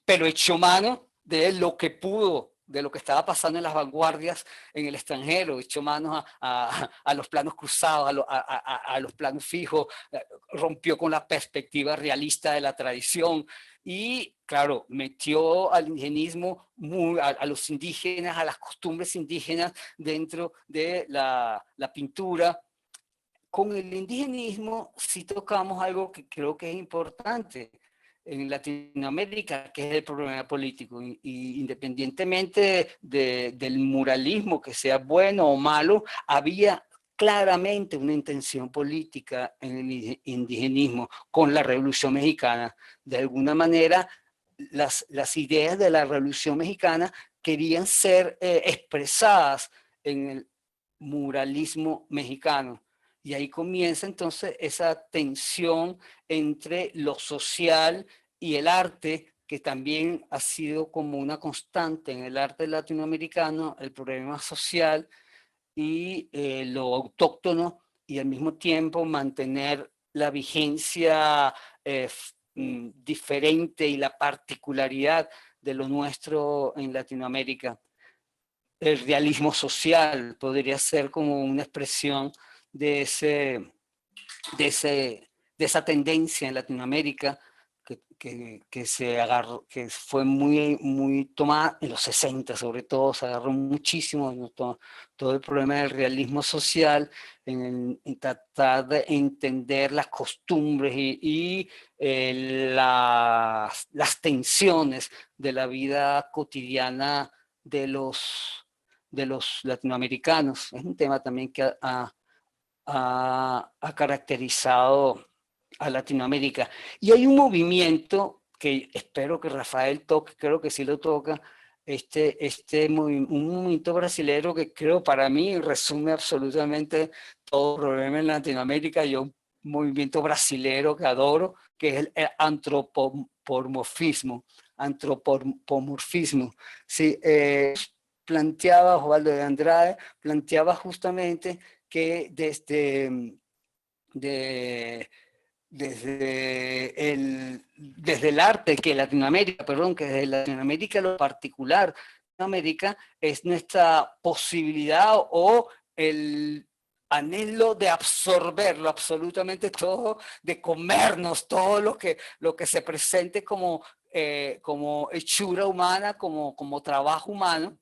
pero echó mano de lo que pudo, de lo que estaba pasando en las vanguardias en el extranjero, echó manos a los planos cruzados, a los planos fijos, rompió con la perspectiva realista de la tradición y, claro, metió al indigenismo, a los indígenas, a las costumbres indígenas dentro de la pintura. Con el indigenismo sí tocamos algo que creo que es importante en Latinoamérica, que es el problema político, y independientemente del muralismo, que sea bueno o malo, había claramente una intención política en el indigenismo con la Revolución Mexicana. De alguna manera, las ideas de la Revolución Mexicana querían ser expresadas en el muralismo mexicano. Y ahí comienza entonces esa tensión entre lo social y el arte, que también ha sido como una constante en el arte latinoamericano, el problema social y lo autóctono, y al mismo tiempo mantener la vigencia diferente y la particularidad de lo nuestro en Latinoamérica. El realismo social podría ser como una expresión de esa tendencia en Latinoamérica que se agarró, que fue muy tomada en los 60, sobre todo, se agarró muchísimo todo el problema del realismo social, en tratar de entender las costumbres y las tensiones de la vida cotidiana de los latinoamericanos. Es un tema también que ha caracterizado a Latinoamérica. Y hay un movimiento que espero que Rafael toque, creo que sí lo toca, un movimiento brasilero que creo para mí resume absolutamente todo el problema en Latinoamérica. Yo un movimiento brasilero que adoro, que es el antropomorfismo. Sí, planteaba, Osvaldo de Andrade, planteaba justamente que desde el arte, que Latinoamérica, perdón, que desde Latinoamérica lo particular, Latinoamérica es nuestra posibilidad o el anhelo de absorberlo absolutamente todo, de comernos todo lo que se presente como hechura humana, como trabajo humano.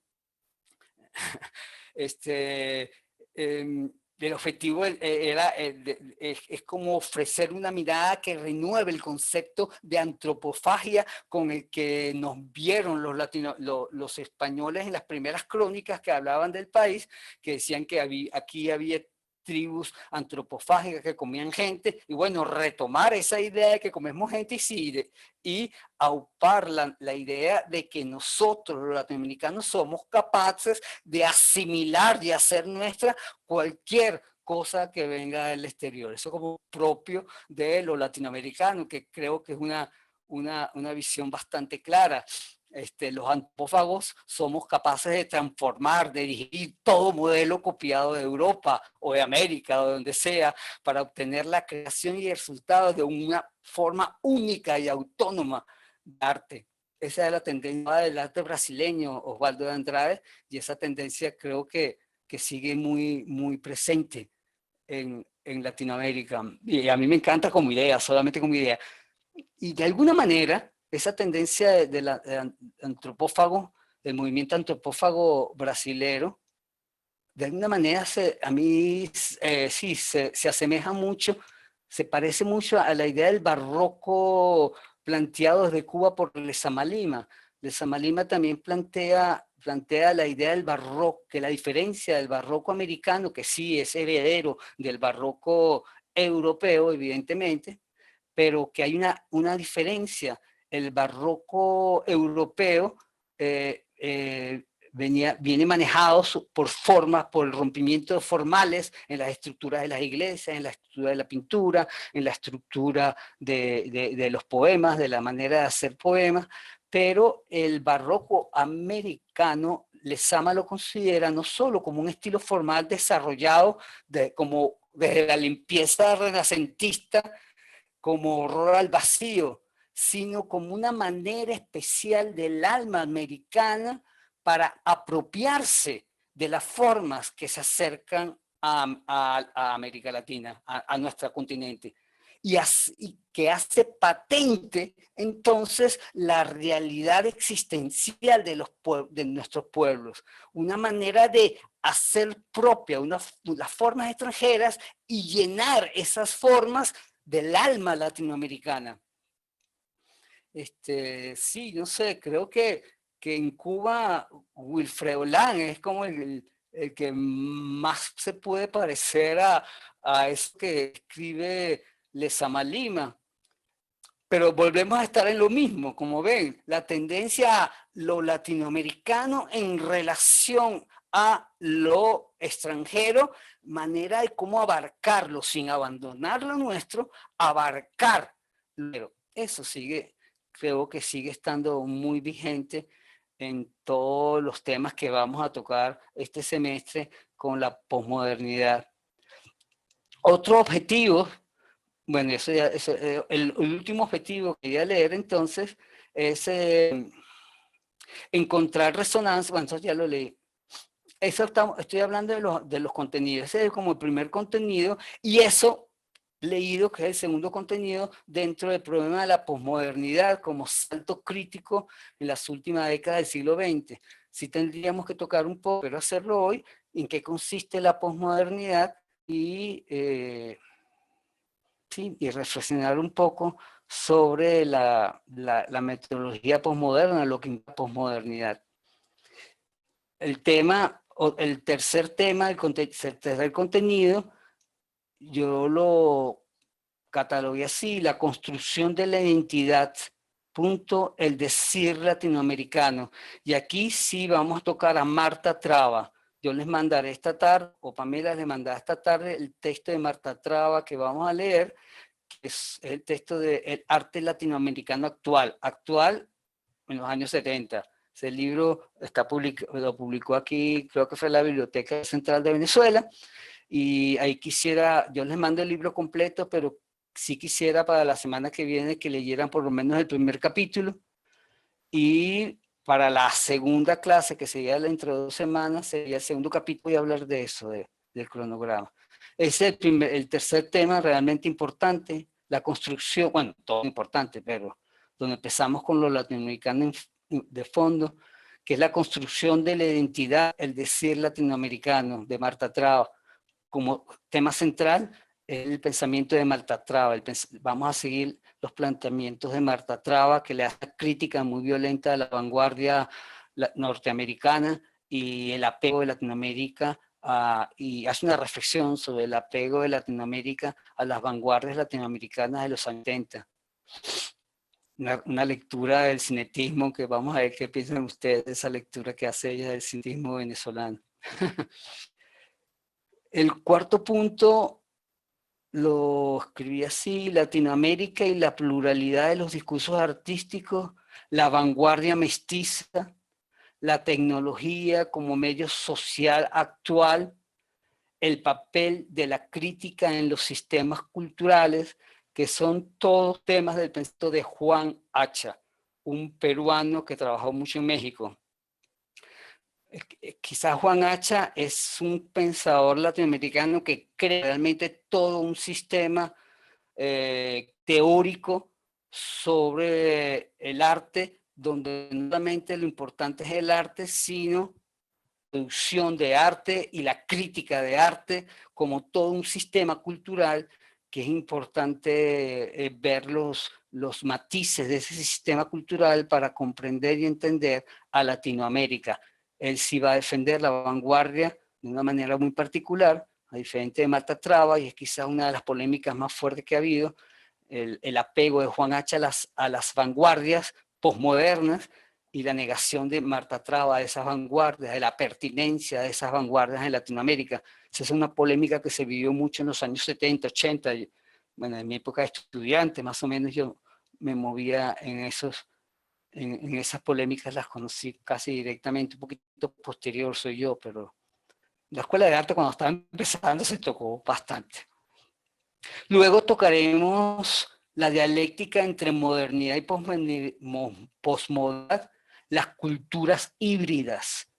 El objetivo es como ofrecer una mirada que renueve el concepto de antropofagia con el que nos vieron los españoles en las primeras crónicas que hablaban del país, que decían que aquí había tribus antropofágicas que comían gente, y bueno, retomar esa idea de que comemos gente y aupar la idea de que nosotros los latinoamericanos somos capaces de asimilar y hacer nuestra cualquier cosa que venga del exterior. Eso como propio de lo latinoamericano, que creo que es una visión bastante clara. Los antropófagos somos capaces de transformar, de dirigir todo modelo copiado de Europa o de América o de donde sea para obtener la creación y el resultado de una forma única y autónoma de arte. Esa es la tendencia del arte brasileño, Osvaldo de Andrade, y esa tendencia creo que sigue muy, muy presente en Latinoamérica. Y a mí me encanta como idea, solamente como idea. Y de alguna manera, esa tendencia del antropófago, del movimiento antropófago brasilero, de alguna manera a mí sí, se asemeja mucho, se parece mucho a la idea del barroco planteado desde Cuba por Lezama Lima. Lezama Lima también plantea la idea del barroco, que la diferencia del barroco americano, que sí es heredero del barroco europeo, evidentemente, pero que hay una diferencia. El barroco europeo viene manejado por formas, por el rompimiento de formales en las estructuras de las iglesias, en la estructura de la pintura, en la estructura de los poemas, de la manera de hacer poemas, pero el barroco americano, Lezama lo considera no solo como un estilo formal desarrollado como desde la limpieza renacentista, como horror al vacío, sino como una manera especial del alma americana para apropiarse de las formas que se acercan a América Latina, a nuestro continente, y que hace patente entonces la realidad existencial de nuestros pueblos, una manera de hacer propia las formas extranjeras y llenar esas formas del alma latinoamericana. Sí, no sé, creo que en Cuba Wilfredo Lang es como el que más se puede parecer a eso que escribe Lezama Lima. Pero volvemos a estar en lo mismo, como ven, la tendencia a lo latinoamericano en relación a lo extranjero, manera de cómo abarcarlo sin abandonar lo nuestro, abarcar. Pero eso creo que sigue estando muy vigente en todos los temas que vamos a tocar este semestre con la posmodernidad. Otro objetivo, bueno, el último objetivo que quería leer entonces es encontrar resonancia. Bueno, eso ya lo leí. Estoy hablando de los contenidos. Ese es como el primer contenido, y eso leído, que es el segundo contenido dentro del problema de la posmodernidad como salto crítico en las últimas décadas del siglo XX. Sí tendríamos que tocar un poco, pero hacerlo hoy, en qué consiste la posmodernidad y reflexionar un poco sobre la metodología posmoderna, lo que implica posmodernidad. El tercer tema, el tercer contenido, yo lo catalogué así: la construcción de la identidad, el decir latinoamericano. Y aquí sí vamos a tocar a Marta Traba. Yo les mandaré esta tarde, o Pamela les mandará esta tarde, el texto de Marta Traba que vamos a leer, que es el texto de El arte latinoamericano actual en los años 70. Ese libro lo publicó aquí, creo que fue la Biblioteca Central de Venezuela, Y ahí quisiera, yo les mando el libro completo, pero sí quisiera para la semana que viene que leyeran por lo menos el primer capítulo. Y para la segunda clase, que sería dentro de 2 semanas, sería el segundo capítulo y hablar de eso, del cronograma. Es el tercer tema realmente importante, la construcción, bueno, todo importante, pero donde empezamos con los latinoamericanos de fondo, que es la construcción de la identidad, el decir latinoamericano, de Marta Traba. Como tema central, el pensamiento de Marta Traba. Vamos a seguir los planteamientos de Marta Traba, que le hace crítica muy violenta a la vanguardia norteamericana y el apego de Latinoamérica, y hace una reflexión sobre el apego de Latinoamérica a las vanguardias latinoamericanas de los 70. Una lectura del cinetismo, que vamos a ver qué piensan ustedes de esa lectura que hace ella del cinetismo venezolano. El cuarto punto lo escribí así: Latinoamérica y la pluralidad de los discursos artísticos, la vanguardia mestiza, la tecnología como medio social actual, el papel de la crítica en los sistemas culturales, que son todos temas del pensamiento de Juan Hacha, un peruano que trabajó mucho en México. Quizás Juan Hacha es un pensador latinoamericano que crea realmente todo un sistema teórico sobre el arte, donde no solamente lo importante es el arte, sino la producción de arte y la crítica de arte como todo un sistema cultural, que es importante ver los matices de ese sistema cultural para comprender y entender a Latinoamérica. Él sí va a defender la vanguardia de una manera muy particular, a diferencia de Marta Traba, y es quizás una de las polémicas más fuertes que ha habido, el apego de Juan Hacha a las vanguardias posmodernas, y la negación de Marta Traba de esas vanguardias, de la pertinencia de esas vanguardias en Latinoamérica. Esa es una polémica que se vivió mucho en los años 70, 80. Bueno, en mi época de estudiante, más o menos, yo me movía en esas polémicas, las conocí casi directamente, un poquito posterior soy yo, pero la escuela de arte cuando estaba empezando se tocó bastante. Luego tocaremos la dialéctica entre modernidad y posmodernidad, las culturas híbridas,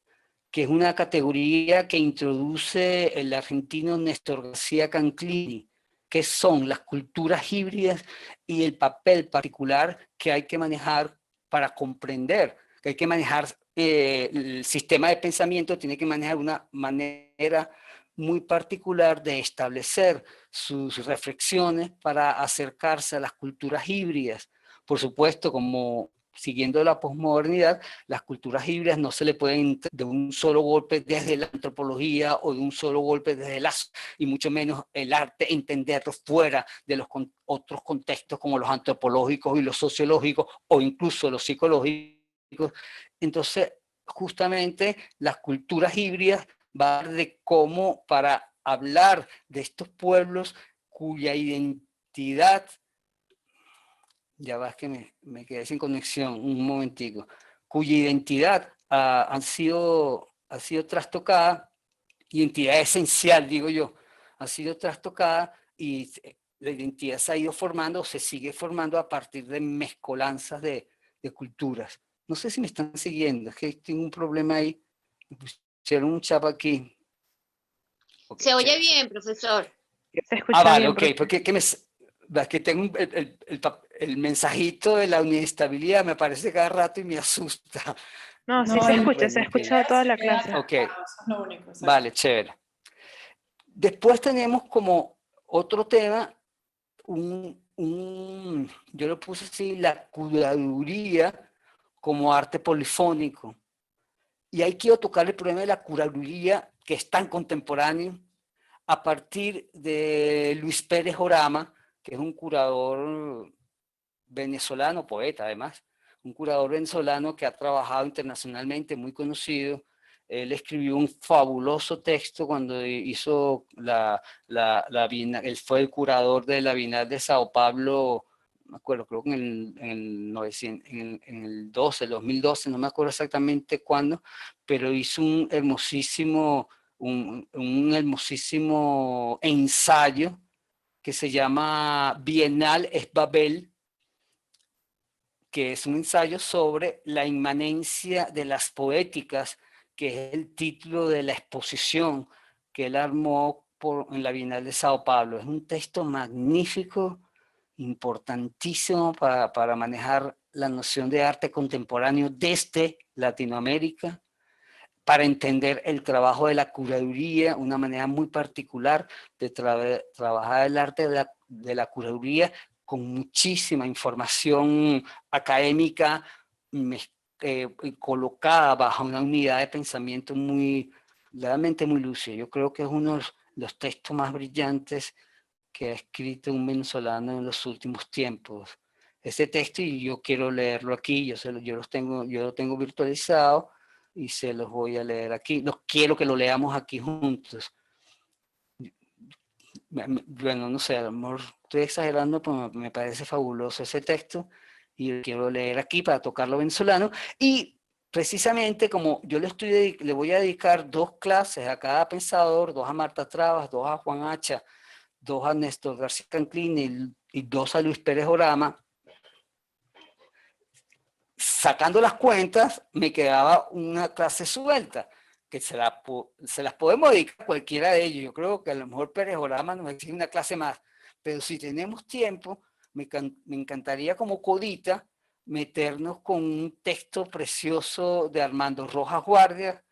que es una categoría que introduce el argentino Néstor García Canclini, que son las culturas híbridas y el papel particular que hay que manejar para comprender, que hay que manejar el sistema de pensamiento, tiene que manejar una manera muy particular de establecer sus reflexiones para acercarse a las culturas híbridas. Por supuesto, como siguiendo la posmodernidad, las culturas híbridas no se le pueden de un solo golpe desde la antropología o de un solo golpe desde el y mucho menos el arte, entenderlo fuera de los otros contextos como los antropológicos y los sociológicos o incluso los psicológicos. Entonces, justamente las culturas híbridas van de cómo, para hablar de estos pueblos cuya identidad, ya vas que me quedé sin conexión un momentico, cuya identidad ha sido trastocada, identidad esencial, digo yo, ha sido trastocada, y la identidad se ha ido formando o se sigue formando a partir de mezcolanzas de culturas. No sé si me están siguiendo, es que tengo un problema ahí. Me pusieron un chapa aquí. Okay, se oye bien, profesor. Se escucha vale, bien, ok, porque que tengo el mensajito de la inestabilidad, me aparece cada rato y me asusta. No, sí se escucha toda la clase. Ok, vale, chévere. Después tenemos como otro tema, yo lo puse así, la curaduría como arte polifónico. Y ahí quiero tocar el problema de la curaduría, que es tan contemporáneo, a partir de Luis Pérez Orama, que es un curador venezolano, poeta además, un curador venezolano que ha trabajado internacionalmente, muy conocido. Él escribió un fabuloso texto cuando hizo él fue el curador de la Bienal de Sao Paulo, no me acuerdo, creo que en el 2012, no me acuerdo exactamente cuándo, pero hizo un hermosísimo un hermosísimo ensayo que se llama Bienal es Babel, que es un ensayo sobre la inmanencia de las poéticas, que es el título de la exposición que él armó en la Bienal de Sao Paulo. Es un texto magnífico, importantísimo para manejar la noción de arte contemporáneo desde Latinoamérica, para entender el trabajo de la curaduría, una manera muy particular de trabajar el arte de la curaduría con muchísima información académica colocada bajo una unidad de pensamiento realmente muy lúcida. Yo creo que es uno de los textos más brillantes que ha escrito un venezolano en los últimos tiempos. Ese texto, y yo quiero leerlo aquí, yo lo tengo virtualizado, y se los voy a leer aquí. Quiero que lo leamos aquí juntos. Bueno, no sé, a lo mejor estoy exagerando, pero me parece fabuloso ese texto y lo quiero leer aquí para tocarlo venezolano. Y precisamente como yo le voy a dedicar 2 clases a cada pensador, 2 a Marta Trabas, 2 a Juan Hacha, 2 a Néstor García Canclini y 2 a Luis Pérez Orama, sacando las cuentas, me quedaba una clase suelta, que se las podemos dedicar a cualquiera de ellos. Yo creo que a lo mejor Pérez Orama nos exige una clase más, pero si tenemos tiempo, me encantaría como codita meternos con un texto precioso de Armando Rojas Guardia,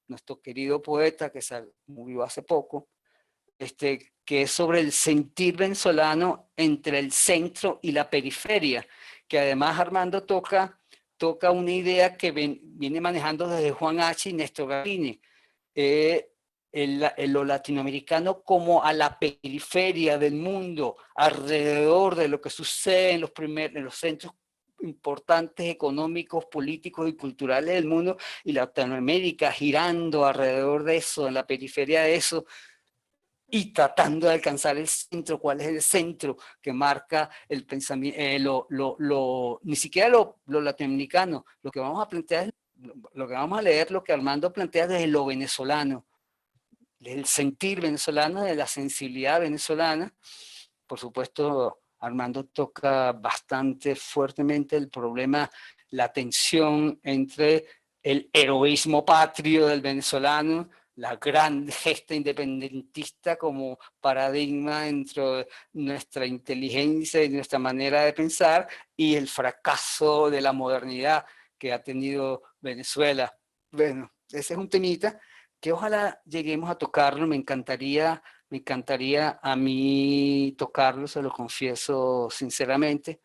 nuestro querido poeta que murió hace poco, que es sobre el sentir venezolano entre el centro y la periferia, que además Armando toca una idea que viene manejando desde Juan H. y Néstor Garini, lo latinoamericano como a la periferia del mundo, alrededor de lo que sucede en los centros importantes económicos, políticos y culturales del mundo, y Latinoamérica girando alrededor de eso, en la periferia de eso, y tratando de alcanzar el centro. ¿Cuál es el centro que marca el pensamiento? Ni siquiera lo latinoamericano. Lo que vamos a plantear, lo que vamos a leer, lo que Armando plantea desde lo venezolano, del sentir venezolano, de la sensibilidad venezolana. Por supuesto, Armando toca bastante fuertemente el problema, la tensión entre el heroísmo patrio del venezolano, la gran gesta independentista como paradigma dentro de nuestra inteligencia y nuestra manera de pensar, y el fracaso de la modernidad que ha tenido Venezuela. Bueno, ese es un temita que ojalá lleguemos a tocarlo. Me encantaría a mí tocarlo, se lo confieso sinceramente.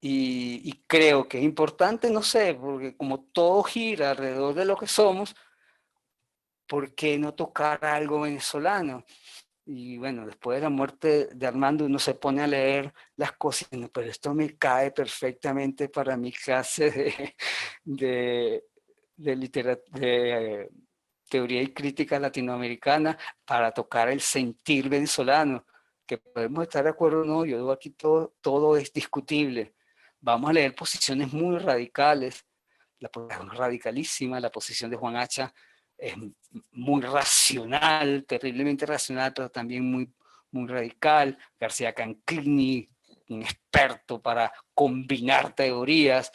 Y creo que es importante, no sé, porque como todo gira alrededor de lo que somos, ¿por qué no tocar algo venezolano? Y bueno, después de la muerte de Armando uno se pone a leer las cosas, pero esto me cae perfectamente para mi clase de teoría y crítica latinoamericana, para tocar el sentir venezolano, que podemos estar de acuerdo o no. Yo digo aquí todo es discutible. Vamos a leer posiciones muy radicales, la posición radicalísima, la posición de Juan Hacha es muy racional, terriblemente racional, pero también muy radical. García Canclini, un experto para combinar teorías.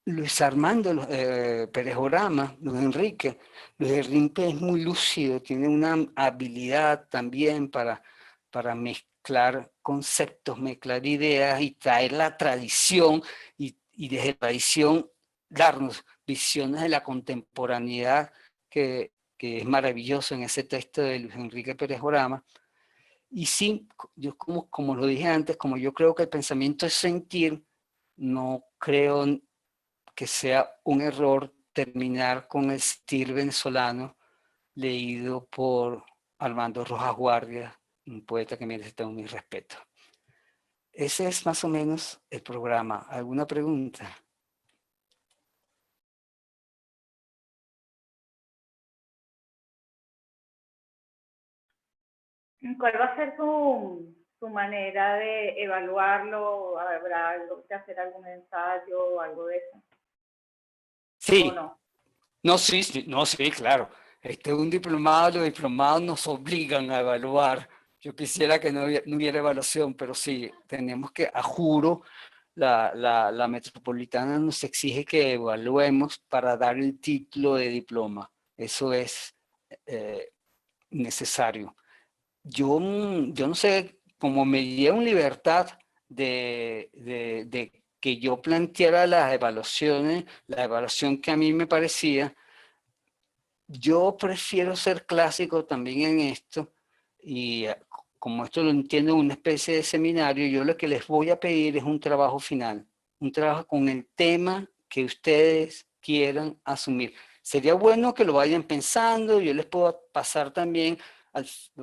Luis Armando Pérez Orama, Luis Enrique es muy lúcido, tiene una habilidad también para mezclar conceptos, mezclar ideas y traer la tradición, y desde la tradición darnos visiones de la contemporaneidad que es maravilloso en ese texto de Luis Enrique Pérez Orama. Y sí, yo como lo dije antes, como yo creo que el pensamiento es sentir, no creo que sea un error terminar con el sentir venezolano leído por Armando Rojas Guardia, un poeta que merece todo mi respeto. Ese es más o menos el programa. ¿Alguna pregunta? ¿Cuál va a ser tu manera de evaluarlo? ¿Habrá algo que hacer, algún ensayo o algo de eso? Sí. ¿O no? No, sí, sí, no, sí, claro. Este es un diplomado, los diplomados nos obligan a evaluar. Yo quisiera que no hubiera evaluación, pero sí, tenemos que, a juro, la metropolitana nos exige que evaluemos para dar el título de diploma. Eso es necesario. Yo no sé, como me dieron libertad de que yo planteara las evaluaciones, la evaluación que a mí me parecía, yo prefiero ser clásico también en esto, y como esto lo entiendo en una especie de seminario, yo lo que les voy a pedir es un trabajo final, un trabajo con el tema que ustedes quieran asumir. Sería bueno que lo vayan pensando, yo les puedo pasar también,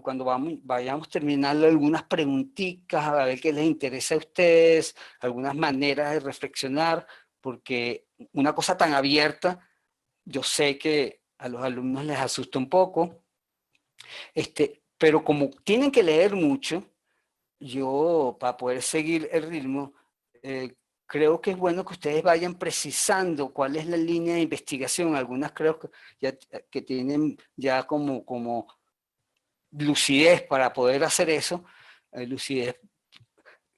cuando vayamos terminando, algunas preguntitas, a ver qué les interesa a ustedes, algunas maneras de reflexionar, porque una cosa tan abierta, yo sé que a los alumnos les asusta un poco, pero como tienen que leer mucho, yo para poder seguir el ritmo, creo que es bueno que ustedes vayan precisando cuál es la línea de investigación. Algunas creo que tienen ya como lucidez para poder hacer eso, lucidez,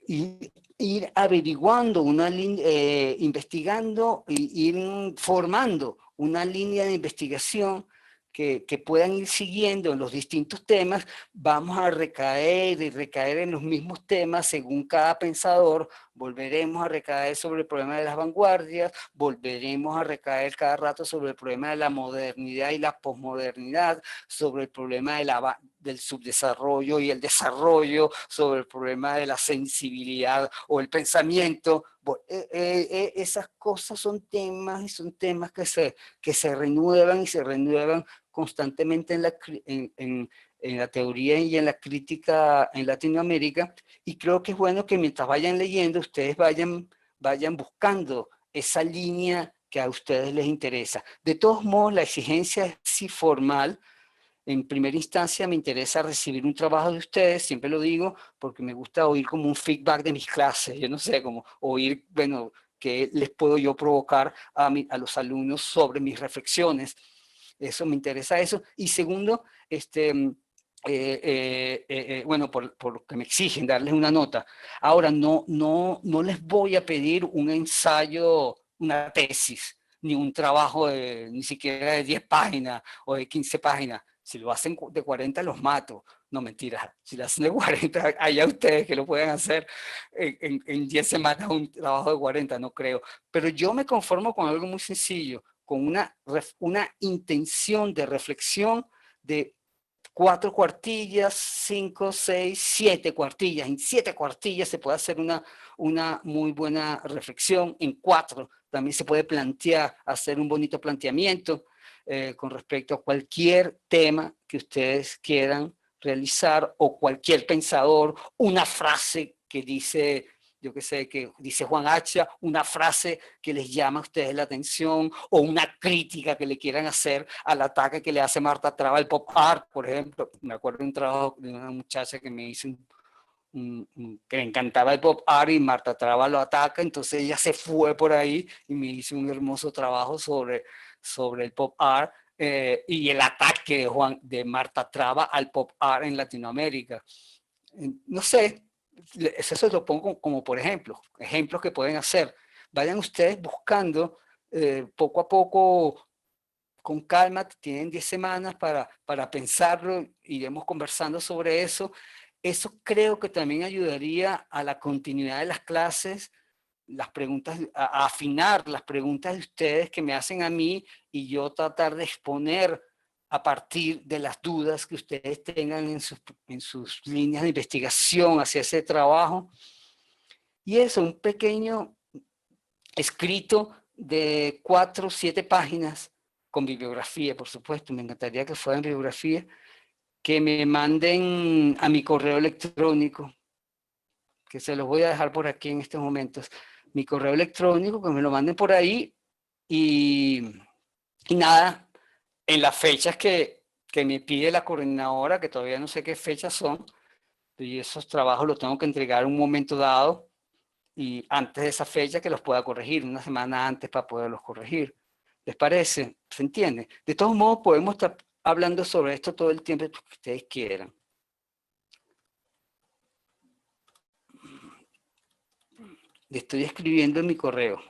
y ir averiguando una línea, investigando y ir formando una línea de investigación que puedan ir siguiendo en los distintos temas. Vamos a recaer y recaer en los mismos temas según cada pensador, volveremos a recaer sobre el problema de las vanguardias, volveremos a recaer cada rato sobre el problema de la modernidad y la posmodernidad, sobre el problema del subdesarrollo y el desarrollo, sobre el problema de la sensibilidad o el pensamiento. Esas cosas son temas, y son temas que se renuevan y se renuevan constantemente en la teoría y en la crítica en Latinoamérica, y creo que es bueno que mientras vayan leyendo, ustedes vayan buscando esa línea que a ustedes les interesa. De todos modos, la exigencia es sí formal. En primera instancia me interesa recibir un trabajo de ustedes, siempre lo digo, porque me gusta oír como un feedback de mis clases, yo no sé, como oír, bueno, qué les puedo yo provocar a los alumnos sobre mis reflexiones. Eso me interesa eso. Y segundo, bueno, por que me exigen darles una nota. Ahora, no les voy a pedir un ensayo, una tesis, ni un trabajo ni siquiera de 10 páginas o de 15 páginas. Si lo hacen de 40, los mato. No, mentira. Si lo hacen de 40, allá ustedes que lo pueden hacer en 10 semanas un trabajo de 40, no creo. Pero yo me conformo con algo muy sencillo, con una intención de reflexión de 4 cuartillas, 5, 6, 7 cuartillas. En 7 cuartillas se puede hacer una muy buena reflexión. En 4 también se puede hacer un bonito planteamiento con respecto a cualquier tema que ustedes quieran realizar, o cualquier pensador, una frase que dice, yo qué sé, que dice Juan Hacha, una frase que les llama a ustedes la atención, o una crítica que le quieran hacer al ataque que le hace Marta Traba al pop art, por ejemplo. Me acuerdo de un trabajo de una muchacha que me hizo que le encantaba el pop art y Marta Traba lo ataca, entonces ella se fue por ahí y me hizo un hermoso trabajo sobre el pop art y el ataque de Marta Traba al pop art en Latinoamérica. No sé, eso lo pongo como por ejemplo, ejemplos que pueden hacer. Vayan ustedes buscando poco a poco, con calma, tienen 10 semanas para pensarlo, iremos conversando sobre eso. Eso creo que también ayudaría a la continuidad de las clases, las preguntas, a afinar las preguntas de ustedes que me hacen a mí, y yo tratar de exponer a partir de las dudas que ustedes tengan en sus líneas de investigación hacia ese trabajo. Y eso, un pequeño escrito de 4 o 7 páginas, con bibliografía, por supuesto, me encantaría que fuera en bibliografía, que me manden a mi correo electrónico, que se los voy a dejar por aquí en estos momentos. Mi correo electrónico, que me lo manden por ahí, y nada, en las fechas que me pide la coordinadora, que todavía no sé qué fechas son, y esos trabajos los tengo que entregar en un momento dado, y antes de esa fecha que los pueda corregir, una semana antes para poderlos corregir. ¿Les parece? ¿Se entiende? De todos modos, podemos estar hablando sobre esto todo el tiempo que ustedes quieran. Le estoy escribiendo en mi correo.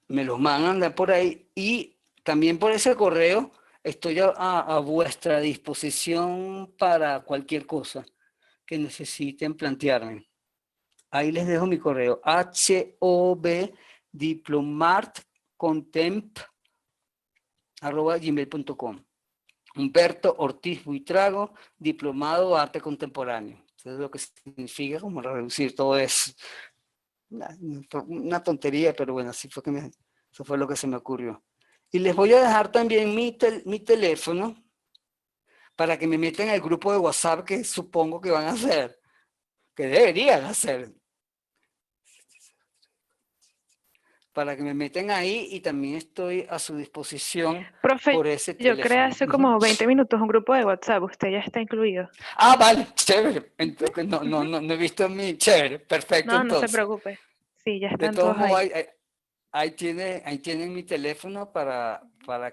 Me los mandan por ahí y también por ese correo estoy a vuestra disposición para cualquier cosa que necesiten plantearme. Ahí les dejo mi correo, hobdiplomartcontemp@gmail.com. Humberto Ortiz Buitrago, diplomado de arte contemporáneo. Eso es lo que significa, como reducir todo eso. Una tontería, pero bueno, así fue eso fue lo que se me ocurrió. Y les voy a dejar también mi teléfono para que me metan al grupo de WhatsApp que supongo que van a hacer, que deberían hacer. Para que me metan ahí y también estoy a su disposición. Profe, por ese yo teléfono. creé hace como 20 minutos un grupo de WhatsApp, usted ya está incluido. Ah, vale, chévere. Entonces, no he visto mi chévere, perfecto. No, no se entonces. preocupe. Sí, ya De están todos todos modos, ahí. ahí tienen mi teléfono para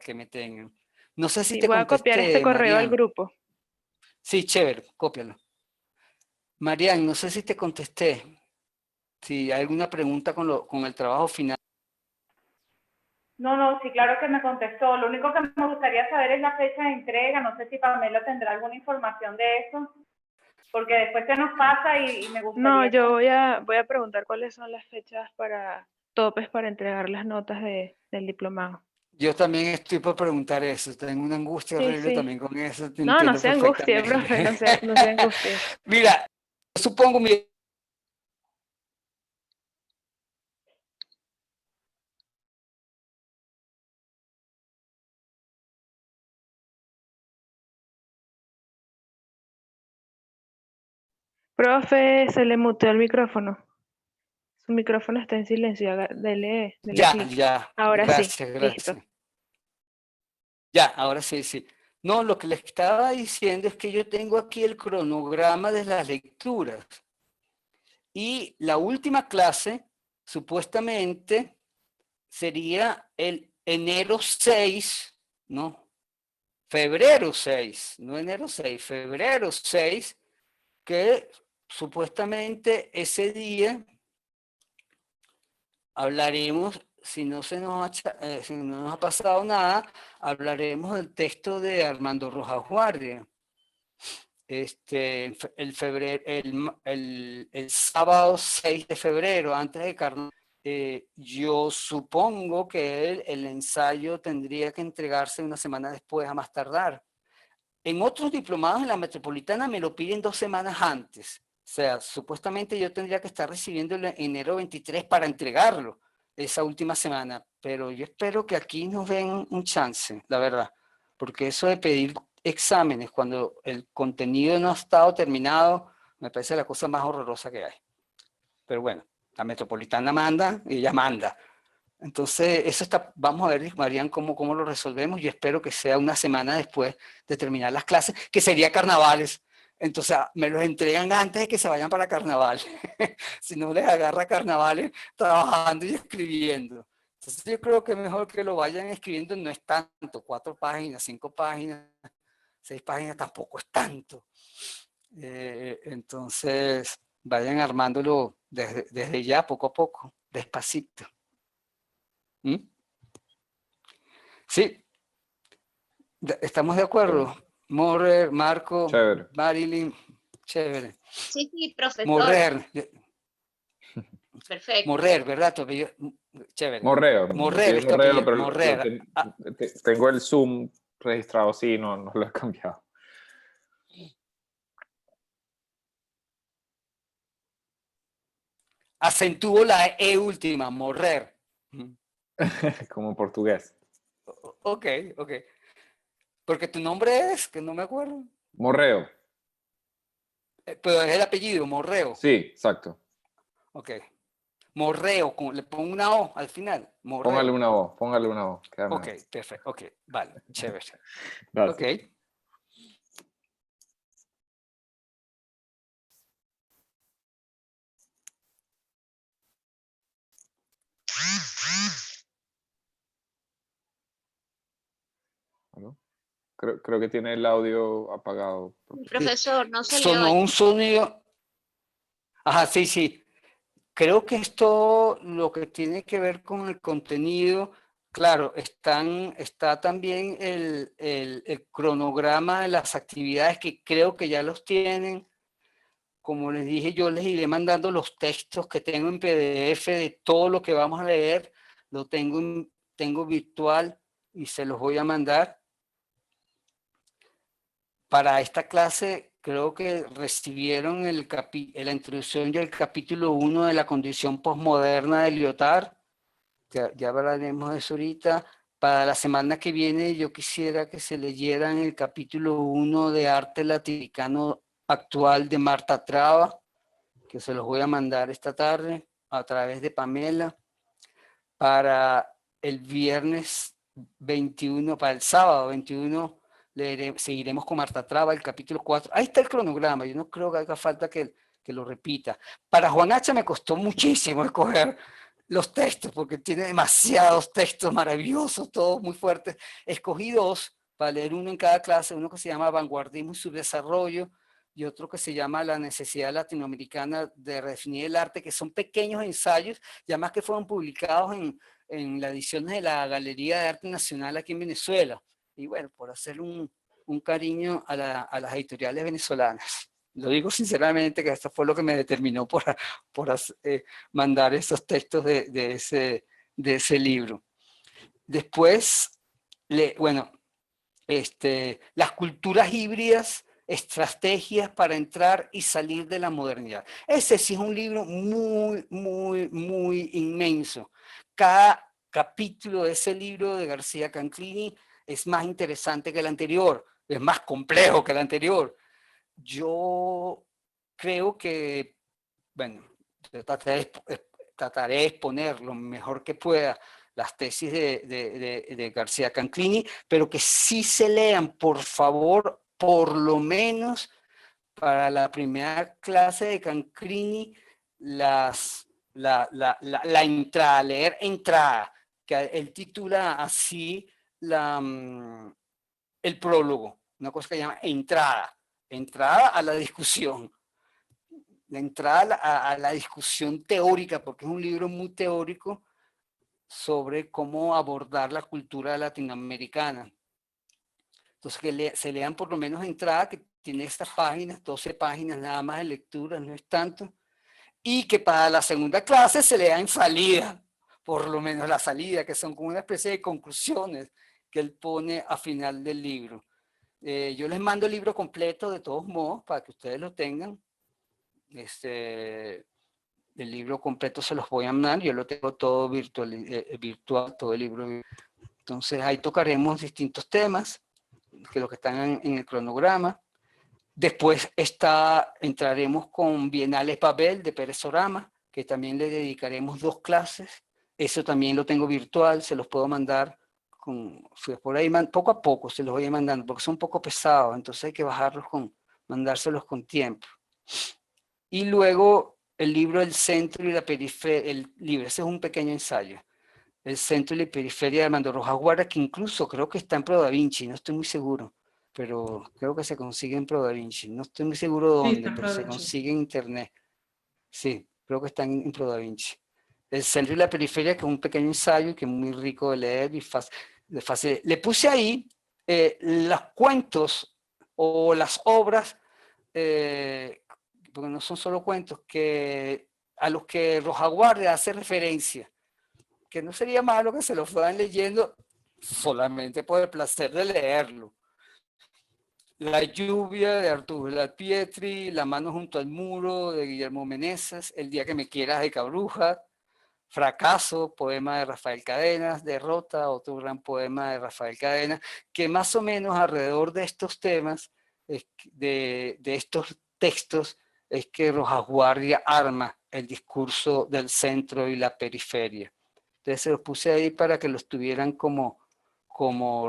que me tengan. No sé si Sí, te voy a copiar este contesté, correo al Marian. grupo. Sí, chévere, cópialo. Marian, no sé si te contesté. Si hay alguna pregunta con el trabajo final. No, sí, claro que me contestó. Lo único que me gustaría saber es la fecha de entrega. No sé si Pamela tendrá alguna información de eso, porque después se nos pasa y me gustaría... No, yo voy a preguntar cuáles son las fechas para topes para entregar las notas del diplomado. Yo también estoy por preguntar eso. Tengo una angustia Sí, horrible sí. también con eso. Te No, no entiendo se angustie, profe, no se angustie. Mira, supongo mi... Profe, se le muteó el micrófono. Su micrófono está en silencio. Dele clic. Ya. Ahora sí, Gracias. listo. Ya, ahora sí. No, lo que les estaba diciendo es que yo tengo aquí el cronograma de las lecturas. Y la última clase, supuestamente, sería el enero 6, ¿no? Febrero 6, no enero 6, febrero 6, que supuestamente ese día hablaremos, si no nos ha pasado nada, hablaremos del texto de Armando Rojas Guardia. El sábado 6 de febrero, antes de Carnaval, yo supongo que el ensayo tendría que entregarse una semana después, a más tardar. En otros diplomados en la Metropolitana me lo piden 2 semanas antes. O sea, supuestamente yo tendría que estar recibiendo el enero 23 para entregarlo esa última semana. Pero yo espero que aquí nos den un chance, la verdad. Porque eso de pedir exámenes cuando el contenido no ha estado terminado, me parece la cosa más horrorosa que hay. Pero bueno, la Metropolitana manda y ella manda. Entonces, eso está, vamos a ver, Marian, cómo lo resolvemos. Yo espero que sea una semana después de terminar las clases, que sería carnavales. Entonces, me los entregan antes de que se vayan para carnaval. Si no les agarra carnavales trabajando y escribiendo. Entonces, yo creo que mejor que lo vayan escribiendo, no es tanto, 4 páginas, 5 páginas, 6 páginas tampoco es tanto. Entonces, vayan armándolo desde ya, poco a poco, despacito. ¿Mm? Sí, estamos de acuerdo. Sí. Morrer, Marco, Chévere. Marilyn, chévere. Sí, profesor. Morrer. Perfecto. Morrer, ¿verdad? Chévere. Morreo. Morrer, pero Morrer. Tengo el Zoom registrado, sí, no lo he cambiado. Acentúo la E última, morrer. Como en portugués. Ok. Porque tu nombre es, que no me acuerdo. Morreo. Pero es el apellido, Morreo. Sí, exacto. Ok. Morreo, le pongo una O al final. Morreo. Póngale una O. Ok, perfecto. Ok, vale, chévere. Gracias. Ok. Creo que tiene el audio apagado. Profesor, no se le Sonó oye. un sonido. Ajá, sí, sí. Creo que esto lo que tiene que ver con el contenido, claro, está también el cronograma de las actividades que creo que ya los tienen. Como les dije, yo les iré mandando los textos que tengo en PDF de todo lo que vamos a leer. Lo tengo virtual y se los voy a mandar. Para esta clase creo que recibieron la introducción del capítulo 1 de la condición posmoderna de Lyotard. Ya hablaremos de eso ahorita. Para la semana que viene yo quisiera que se leyeran el capítulo 1 de Arte Latinoamericano Actual de Marta Traba, que se los voy a mandar esta tarde a través de Pamela. Para el viernes 21, para el sábado 21, seguiremos con Marta Traba, el capítulo 4. Ahí está el cronograma, yo no creo que haga falta que lo repita. Para Juan Hacha me costó muchísimo escoger los textos, porque tiene demasiados textos maravillosos, todos muy fuertes. Escogí dos para leer uno en cada clase, uno que se llama Vanguardismo y su desarrollo, y otro que se llama La necesidad latinoamericana de redefinir el arte, que son pequeños ensayos, y además que fueron publicados en las ediciones de la Galería de Arte Nacional aquí en Venezuela. Y bueno, por hacer un cariño a las editoriales venezolanas. Lo digo sinceramente que esto fue lo que me determinó por mandar esos textos de ese libro. Después, las culturas híbridas, estrategias para entrar y salir de la modernidad. Ese sí es un libro muy, muy, muy inmenso. Cada capítulo de ese libro de García Canclini es más interesante que el anterior, es más complejo que el anterior. Yo creo que, bueno, trataré de exponer lo mejor que pueda las tesis de García Canclini, pero que sí se lean, por favor, por lo menos para la primera clase de Canclini, la entrada, leer entrada, que él titula así el prólogo, una cosa que se llama entrada a la discusión. La entrada a la discusión teórica, porque es un libro muy teórico sobre cómo abordar la cultura latinoamericana. Entonces, que se lean por lo menos entrada, que tiene estas páginas, 12 páginas nada más de lectura, no es tanto, y que para la segunda clase se lea en salida, por lo menos la salida, que son como una especie de conclusiones que él pone a final del libro. Yo les mando el libro completo de todos modos para que ustedes lo tengan. El libro completo se los voy a mandar, yo lo tengo todo virtual, todo el libro. Entonces ahí tocaremos distintos temas, que lo que están en el cronograma. Después entraremos con Bienales Babel de Pérez Sorama, que también le dedicaremos 2 clases. Eso también lo tengo virtual, se los puedo mandar por ahí, poco a poco se los voy mandando, porque son un poco pesados, entonces hay que mandárselos con tiempo. Y luego el libro El Centro y la Periferia, ese es un pequeño ensayo. El Centro y la Periferia de Armando Rojas Guardia, que incluso creo que está en Pro Da Vinci, no estoy muy seguro, pero creo que se consigue en Pro Da Vinci, no estoy muy seguro dónde, pero se consigue en internet. Sí, creo que están en Pro Da Vinci. El Centro y la Periferia, que es un pequeño ensayo que es muy rico de leer y fácil. Le puse ahí los cuentos o las obras, porque no son solo cuentos, a los que Rojas Guardia hace referencia, que no sería malo que se lo fueran leyendo solamente por el placer de leerlo. La lluvia de Arturo Pietri, La mano junto al muro de Guillermo Meneses, El día que me quieras de Cabruja, Fracaso, poema de Rafael Cadenas, Derrota, otro gran poema de Rafael Cadenas, que más o menos alrededor de estos temas, de estos textos, es que Rojas Guardia arma el discurso del centro y la periferia. Entonces se los puse ahí para que los tuvieran como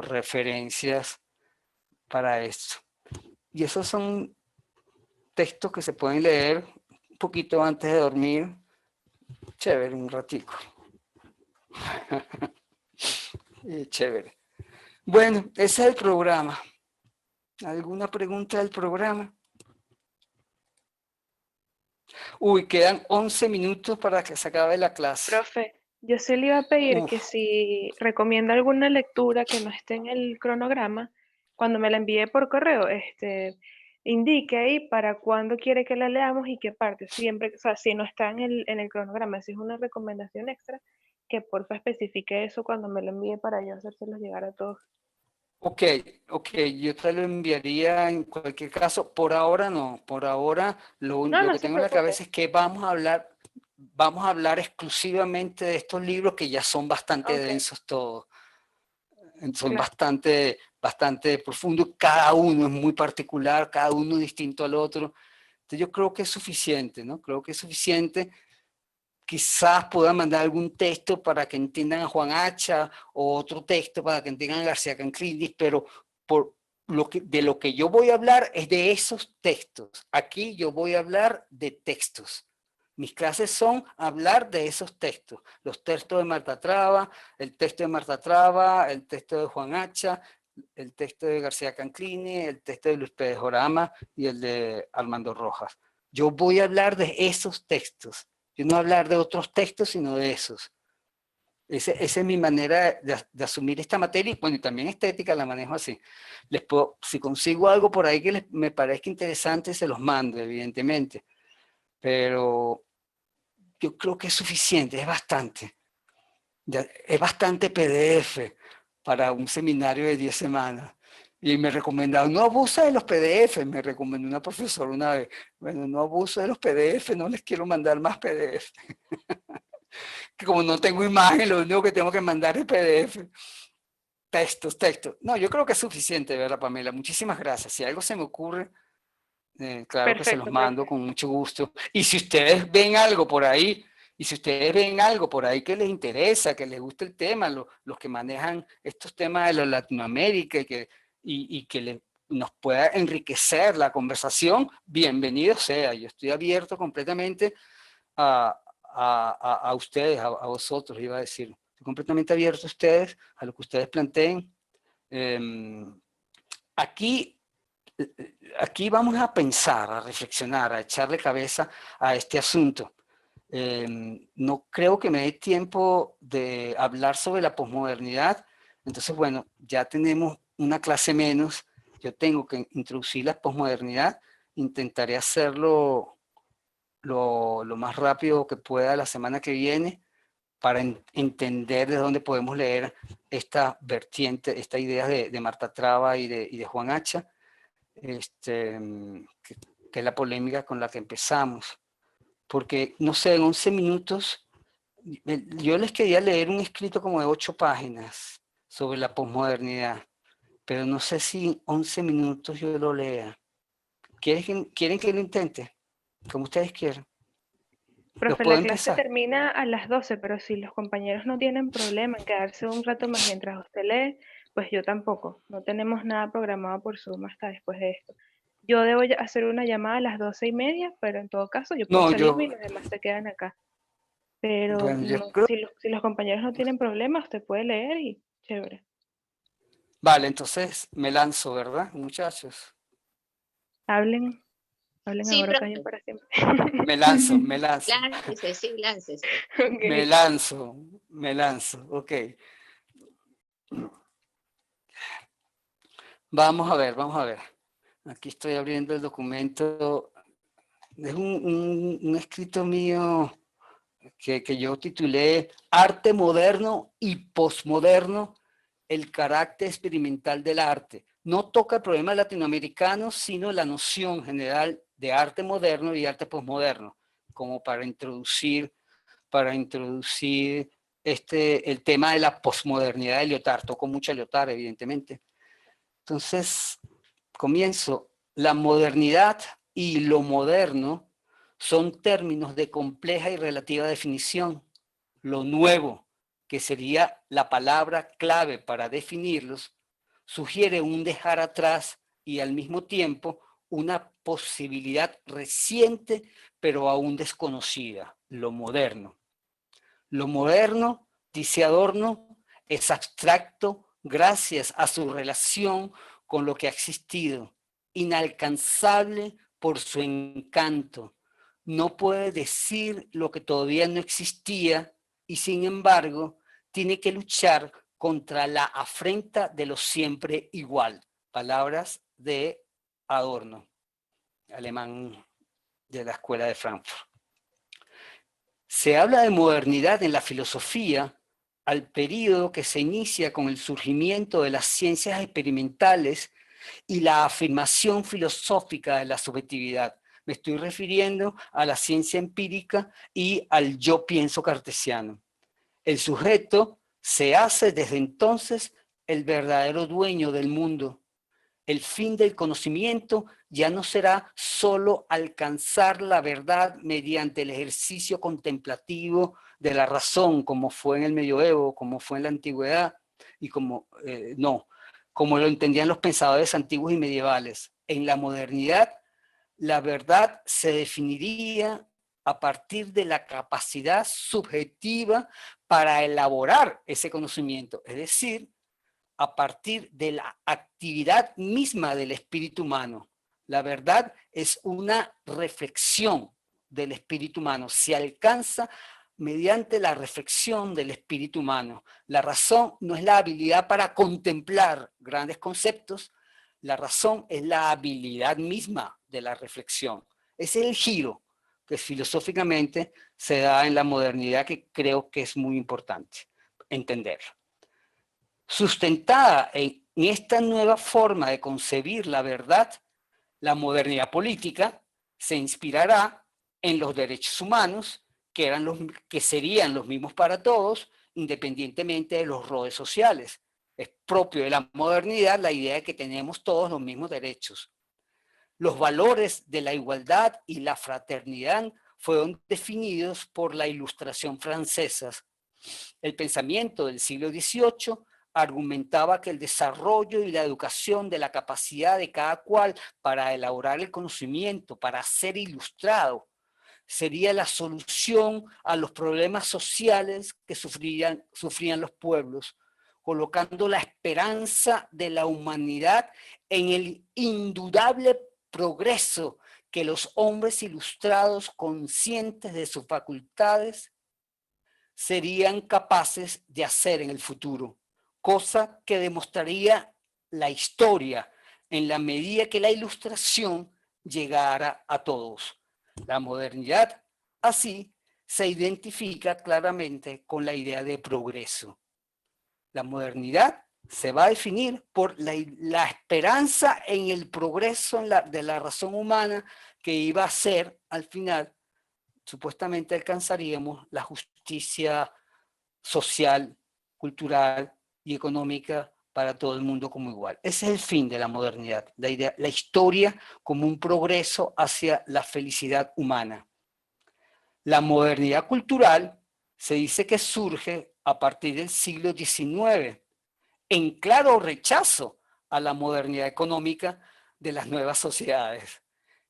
referencias para esto. Y esos son textos que se pueden leer un poquito antes de dormir. Chévere, un ratico. Chévere. Bueno, ese es el programa. ¿Alguna pregunta del programa? Uy, quedan 11 minutos para que se acabe la clase. Profe, yo sí le iba a pedir que si recomienda alguna lectura que no esté en el cronograma, cuando me la envíe por correo, indique ahí para cuándo quiere que la leamos y qué parte. Siempre, o sea, si no está en el cronograma, si es una recomendación extra, que porfa especifique eso cuando me lo envíe para yo hacérselos llegar a todos. Ok, yo te lo enviaría en cualquier caso. Por ahora no, por ahora lo que tengo en la cabeza es que vamos a hablar exclusivamente de estos libros que ya son bastante densos todos. Son bastante profundos, cada uno es muy particular, cada uno distinto al otro. Entonces yo creo que es suficiente, ¿no? Creo que es suficiente. Quizás pueda mandar algún texto para que entiendan a Juan Hacha o otro texto para que entiendan a García Canclini, pero de lo que yo voy a hablar es de esos textos. Aquí yo voy a hablar de textos. Mis clases son hablar de esos textos. Los textos de Marta Traba, el texto de Marta Traba, el texto de Juan Hacha, el texto de García Canclini, el texto de Luis Pérez Jorama y el de Armando Rojas. Yo voy a hablar de esos textos. Yo no voy a hablar de otros textos, sino de esos. Esa es mi manera de asumir esta materia, y bueno, y también estética la manejo así. Si consigo algo por ahí que me parezca interesante, se los mando, evidentemente. Pero yo creo que es suficiente, es bastante. Es bastante PDF para un seminario de 10 semanas. Y me recomendaron, no abuse de los PDF, me recomendó una profesora una vez. Bueno, no abuse de los PDF, no les quiero mandar más PDF. Que como no tengo imagen, lo único que tengo que mandar es PDF. Textos. No, yo creo que es suficiente, ¿verdad, Pamela? Muchísimas gracias. Si algo se me ocurre, claro, perfecto, que se los mando con mucho gusto. Y si ustedes ven algo por ahí, que les interesa, que les gusta el tema, los que manejan estos temas de la Latinoamérica y que nos pueda enriquecer la conversación, bienvenido sea. Yo estoy abierto completamente a ustedes, a vosotros, iba a decir. Estoy completamente abierto a ustedes, a lo que ustedes planteen. Aquí vamos a pensar, a reflexionar, a echarle cabeza a este asunto. No creo que me dé tiempo de hablar sobre la posmodernidad. Entonces, bueno, ya tenemos una clase menos. Yo tengo que introducir la posmodernidad. Intentaré hacerlo lo más rápido que pueda la semana que viene para entender de dónde podemos leer esta vertiente, esta idea de Marta Traba y de Juan Hacha, que es la polémica con la que empezamos. Porque, no sé, en 11 minutos, yo les quería leer un escrito como de 8 páginas sobre la posmodernidad, pero no sé si en 11 minutos yo lo lea. ¿Quieren que lo intente? Como ustedes quieran. Profe, la clase termina a las 12, pero si los compañeros no tienen problema en quedarse un rato más mientras usted lee, pues yo tampoco. No tenemos nada programado por Zoom hasta después de esto. Yo debo hacer una llamada a las 12:30, pero en todo caso yo puedo salirme y los demás se quedan acá. Pero bueno, si los compañeros no tienen problema, usted puede leer y chévere. Vale, entonces me lanzo, ¿verdad, muchachos? Hablen sí, ahora, callen para siempre. Me lanzo. Láncese, sí, láncese. Okay. Me lanzo, ok. Vamos a ver. Aquí estoy abriendo el documento. Es un escrito mío que yo titulé Arte moderno y posmoderno, el carácter experimental del arte. No toca el problema latinoamericano, sino la noción general de arte moderno y arte posmoderno, como para introducir el tema de la posmodernidad de Lyotard. Toco mucho a Lyotard, evidentemente. Entonces, comienzo. La modernidad y lo moderno son términos de compleja y relativa definición. Lo nuevo, que sería la palabra clave para definirlos, sugiere un dejar atrás y al mismo tiempo una posibilidad reciente pero aún desconocida, lo moderno. Lo moderno, dice Adorno, es abstracto gracias a su relación con lo que ha existido, inalcanzable por su encanto. No puede decir lo que todavía no existía y sin embargo tiene que luchar contra la afrenta de lo siempre igual. Palabras de Adorno, alemán de la Escuela de Frankfurt. Se habla de modernidad en la filosofía al periodo que se inicia con el surgimiento de las ciencias experimentales y la afirmación filosófica de la subjetividad. Me estoy refiriendo a la ciencia empírica y al yo pienso cartesiano. El sujeto se hace desde entonces el verdadero dueño del mundo. El fin del conocimiento ya no será solo alcanzar la verdad mediante el ejercicio contemplativo de la razón, como fue en el medioevo, como fue en la antigüedad, y como lo entendían los pensadores antiguos y medievales. En la modernidad, la verdad se definiría a partir de la capacidad subjetiva para elaborar ese conocimiento, es decir, a partir de la actividad misma del espíritu humano. La verdad es una reflexión del espíritu humano, se alcanza mediante la reflexión del espíritu humano. La razón no es la habilidad para contemplar grandes conceptos, la razón es la habilidad misma de la reflexión. Ese es el giro que filosóficamente se da en la modernidad, que creo que es muy importante entender. Sustentada en esta nueva forma de concebir la verdad, la modernidad política se inspirará en los derechos humanos, que serían los mismos para todos, independientemente de los roles sociales. Es propio de la modernidad la idea de que tenemos todos los mismos derechos. Los valores de la igualdad y la fraternidad fueron definidos por la Ilustración francesa. El pensamiento del siglo XVIII argumentaba que el desarrollo y la educación de la capacidad de cada cual para elaborar el conocimiento, para ser ilustrado, sería la solución a los problemas sociales que sufrían los pueblos, colocando la esperanza de la humanidad en el indudable progreso que los hombres ilustrados, conscientes de sus facultades, serían capaces de hacer en el futuro, cosa que demostraría la historia en la medida que la ilustración llegara a todos. La modernidad, así, se identifica claramente con la idea de progreso. La modernidad se va a definir por la esperanza en el progreso de la razón humana, que iba a ser, al final, supuestamente alcanzaríamos la justicia social, cultural y económica para todo el mundo como igual. Ese es el fin de la modernidad, la historia como un progreso hacia la felicidad humana. La modernidad cultural se dice que surge a partir del siglo XIX, en claro rechazo a la modernidad económica de las nuevas sociedades,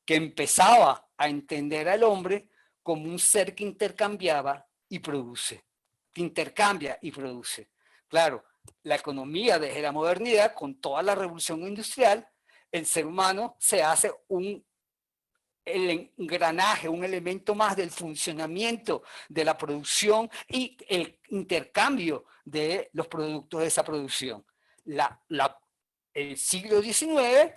que empezaba a entender al hombre como un ser que intercambiaba y produce, que intercambia y produce. Claro, la economía desde la modernidad, con toda la revolución industrial, el ser humano se hace el engranaje, un elemento más del funcionamiento de la producción y el intercambio de los productos de esa producción. El siglo XIX,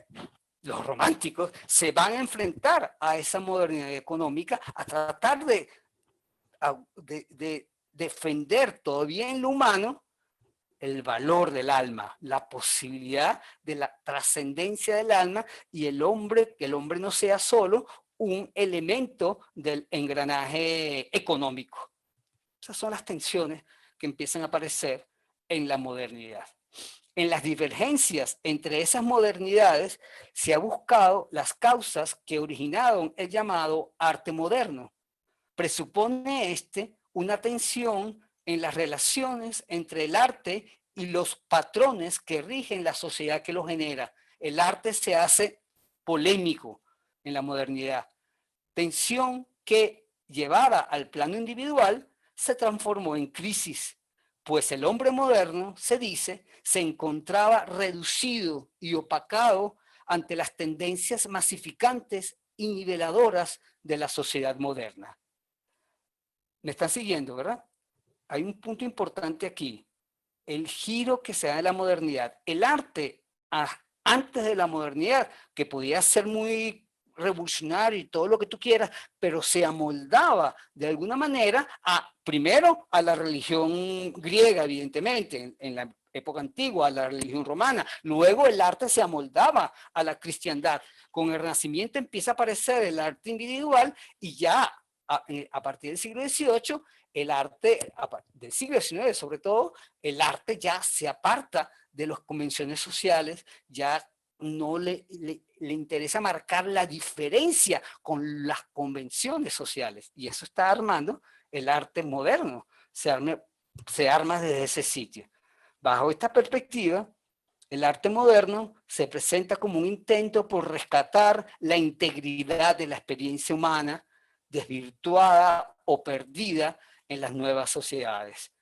los románticos se van a enfrentar a esa modernidad económica, a tratar de defender todavía en lo humano el valor del alma, la posibilidad de la trascendencia del alma y que el hombre no sea solo un elemento del engranaje económico. Esas son las tensiones que empiezan a aparecer en la modernidad. En las divergencias entre esas modernidades se ha buscado las causas que originaron el llamado arte moderno. Presupone una tensión en las relaciones entre el arte y los patrones que rigen la sociedad que lo genera. El arte se hace polémico en la modernidad. Tensión que, llevada al plano individual, se transformó en crisis, pues el hombre moderno, se dice, se encontraba reducido y opacado ante las tendencias masificantes y niveladoras de la sociedad moderna. ¿Me están siguiendo, verdad? Hay un punto importante aquí, el giro que se da en la modernidad. El arte, antes de la modernidad, que podía ser muy revolucionario y todo lo que tú quieras, pero se amoldaba de alguna manera primero a la religión griega, evidentemente, en la época antigua, a la religión romana. Luego el arte se amoldaba a la cristiandad. Con el Renacimiento empieza a aparecer el arte individual y ya a partir del siglo XVIII, el arte, del siglo XIX sobre todo, el arte ya se aparta de las convenciones sociales, ya no le interesa marcar la diferencia con las convenciones sociales. Y eso está armando el arte moderno, se arma desde ese sitio. Bajo esta perspectiva, el arte moderno se presenta como un intento por rescatar la integridad de la experiencia humana, desvirtuada o perdida en las nuevas sociedades.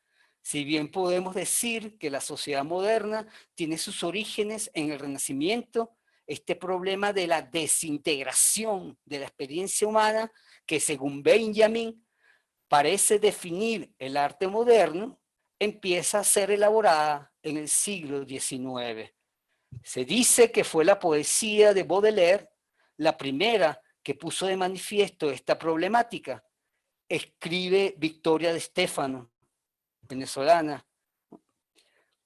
Si bien podemos decir que la sociedad moderna tiene sus orígenes en el Renacimiento, este problema de la desintegración de la experiencia humana, que según Benjamin parece definir el arte moderno, empieza a ser elaborada en el siglo XIX. Se dice que fue la poesía de Baudelaire la primera que puso de manifiesto esta problemática. Escribe Victoria de Stefano, venezolana.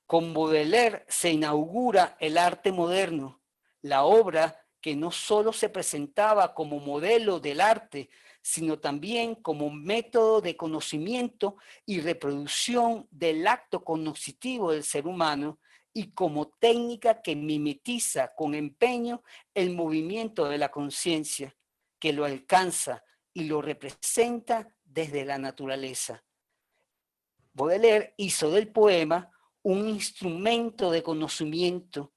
Con Baudelaire se inaugura el arte moderno, la obra que no solo se presentaba como modelo del arte, sino también como método de conocimiento y reproducción del acto cognoscitivo del ser humano y como técnica que mimetiza con empeño el movimiento de la conciencia, que lo alcanza y lo representa desde la naturaleza. Baudelaire hizo del poema un instrumento de conocimiento,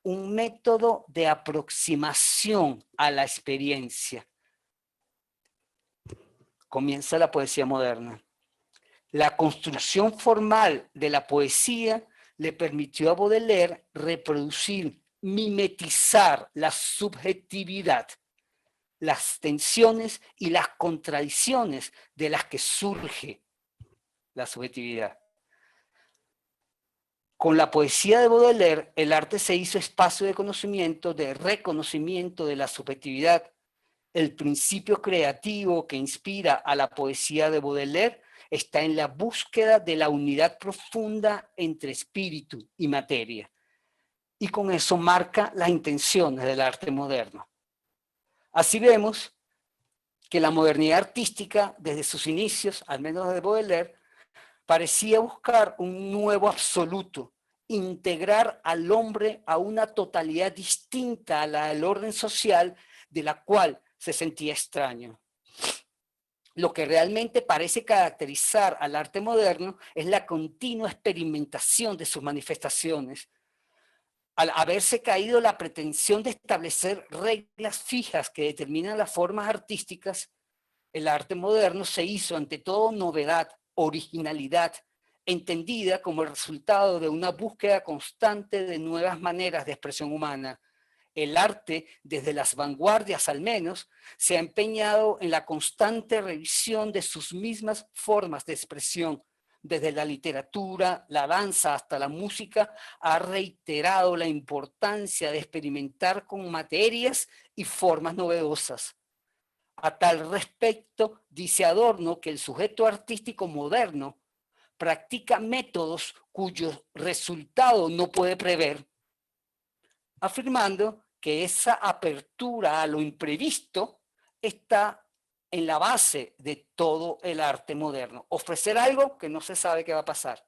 un método de aproximación a la experiencia. Comienza la poesía moderna. La construcción formal de la poesía le permitió a Baudelaire reproducir, mimetizar la subjetividad, las tensiones y las contradicciones de las que surge la subjetividad. Con la poesía de Baudelaire, el arte se hizo espacio de conocimiento, de reconocimiento de la subjetividad. El principio creativo que inspira a la poesía de Baudelaire está en la búsqueda de la unidad profunda entre espíritu y materia. Y con eso marca las intenciones del arte moderno. Así vemos que la modernidad artística, desde sus inicios, al menos de Baudelaire, parecía buscar un nuevo absoluto, integrar al hombre a una totalidad distinta a la del orden social de la cual se sentía extraño. Lo que realmente parece caracterizar al arte moderno es la continua experimentación de sus manifestaciones. Al haberse caído la pretensión de establecer reglas fijas que determinan las formas artísticas, el arte moderno se hizo ante todo novedad, originalidad, entendida como el resultado de una búsqueda constante de nuevas maneras de expresión humana. El arte, desde las vanguardias al menos, se ha empeñado en la constante revisión de sus mismas formas de expresión. Desde la literatura, la danza hasta la música, ha reiterado la importancia de experimentar con materias y formas novedosas. A tal respecto, dice Adorno que el sujeto artístico moderno practica métodos cuyo resultado no puede prever, afirmando que esa apertura a lo imprevisto está en la base de todo el arte moderno. Ofrecer algo que no se sabe qué va a pasar.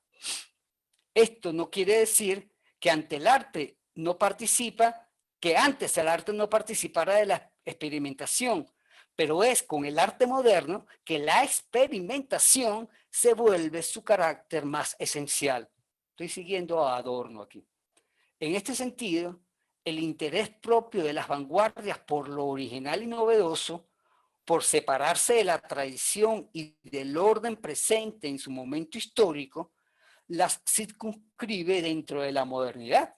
Esto no quiere decir que ante el arte no participa, que antes el arte no participara de la experimentación, pero es con el arte moderno que la experimentación se vuelve su carácter más esencial. Estoy siguiendo a Adorno aquí. En este sentido, el interés propio de las vanguardias por lo original y novedoso, por separarse de la tradición y del orden presente en su momento histórico, las circunscribe dentro de la modernidad.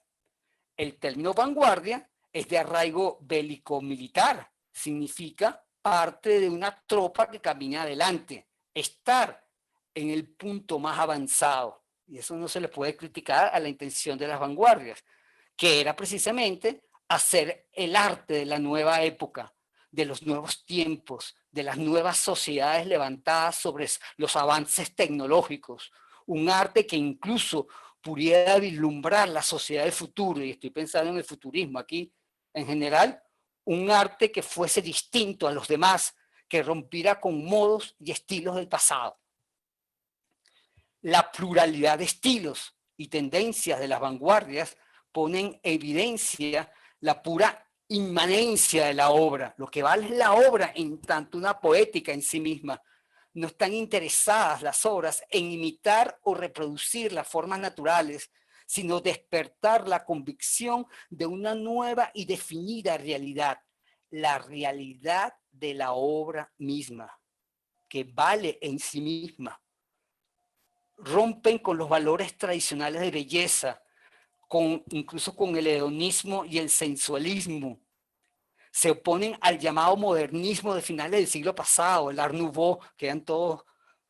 El término vanguardia es de arraigo bélico-militar, significa parte de una tropa que camina adelante, estar en el punto más avanzado. Y eso no se le puede criticar a la intención de las vanguardias, que era precisamente hacer el arte de la nueva época, de los nuevos tiempos, de las nuevas sociedades levantadas sobre los avances tecnológicos, un arte que incluso pudiera vislumbrar la sociedad del futuro, y estoy pensando en el futurismo aquí en general, un arte que fuese distinto a los demás, que rompiera con modos y estilos del pasado. La pluralidad de estilos y tendencias de las vanguardias ponen en evidencia la pura inmanencia de la obra. Lo que vale es la obra en tanto una poética en sí misma. No están interesadas las obras en imitar o reproducir las formas naturales, sino despertar la convicción de una nueva y definida realidad, la realidad de la obra misma, que vale en sí misma. Rompen con los valores tradicionales de belleza, incluso con el hedonismo y el sensualismo. Se oponen al llamado modernismo de finales del siglo pasado, el Art Nouveau, que eran todas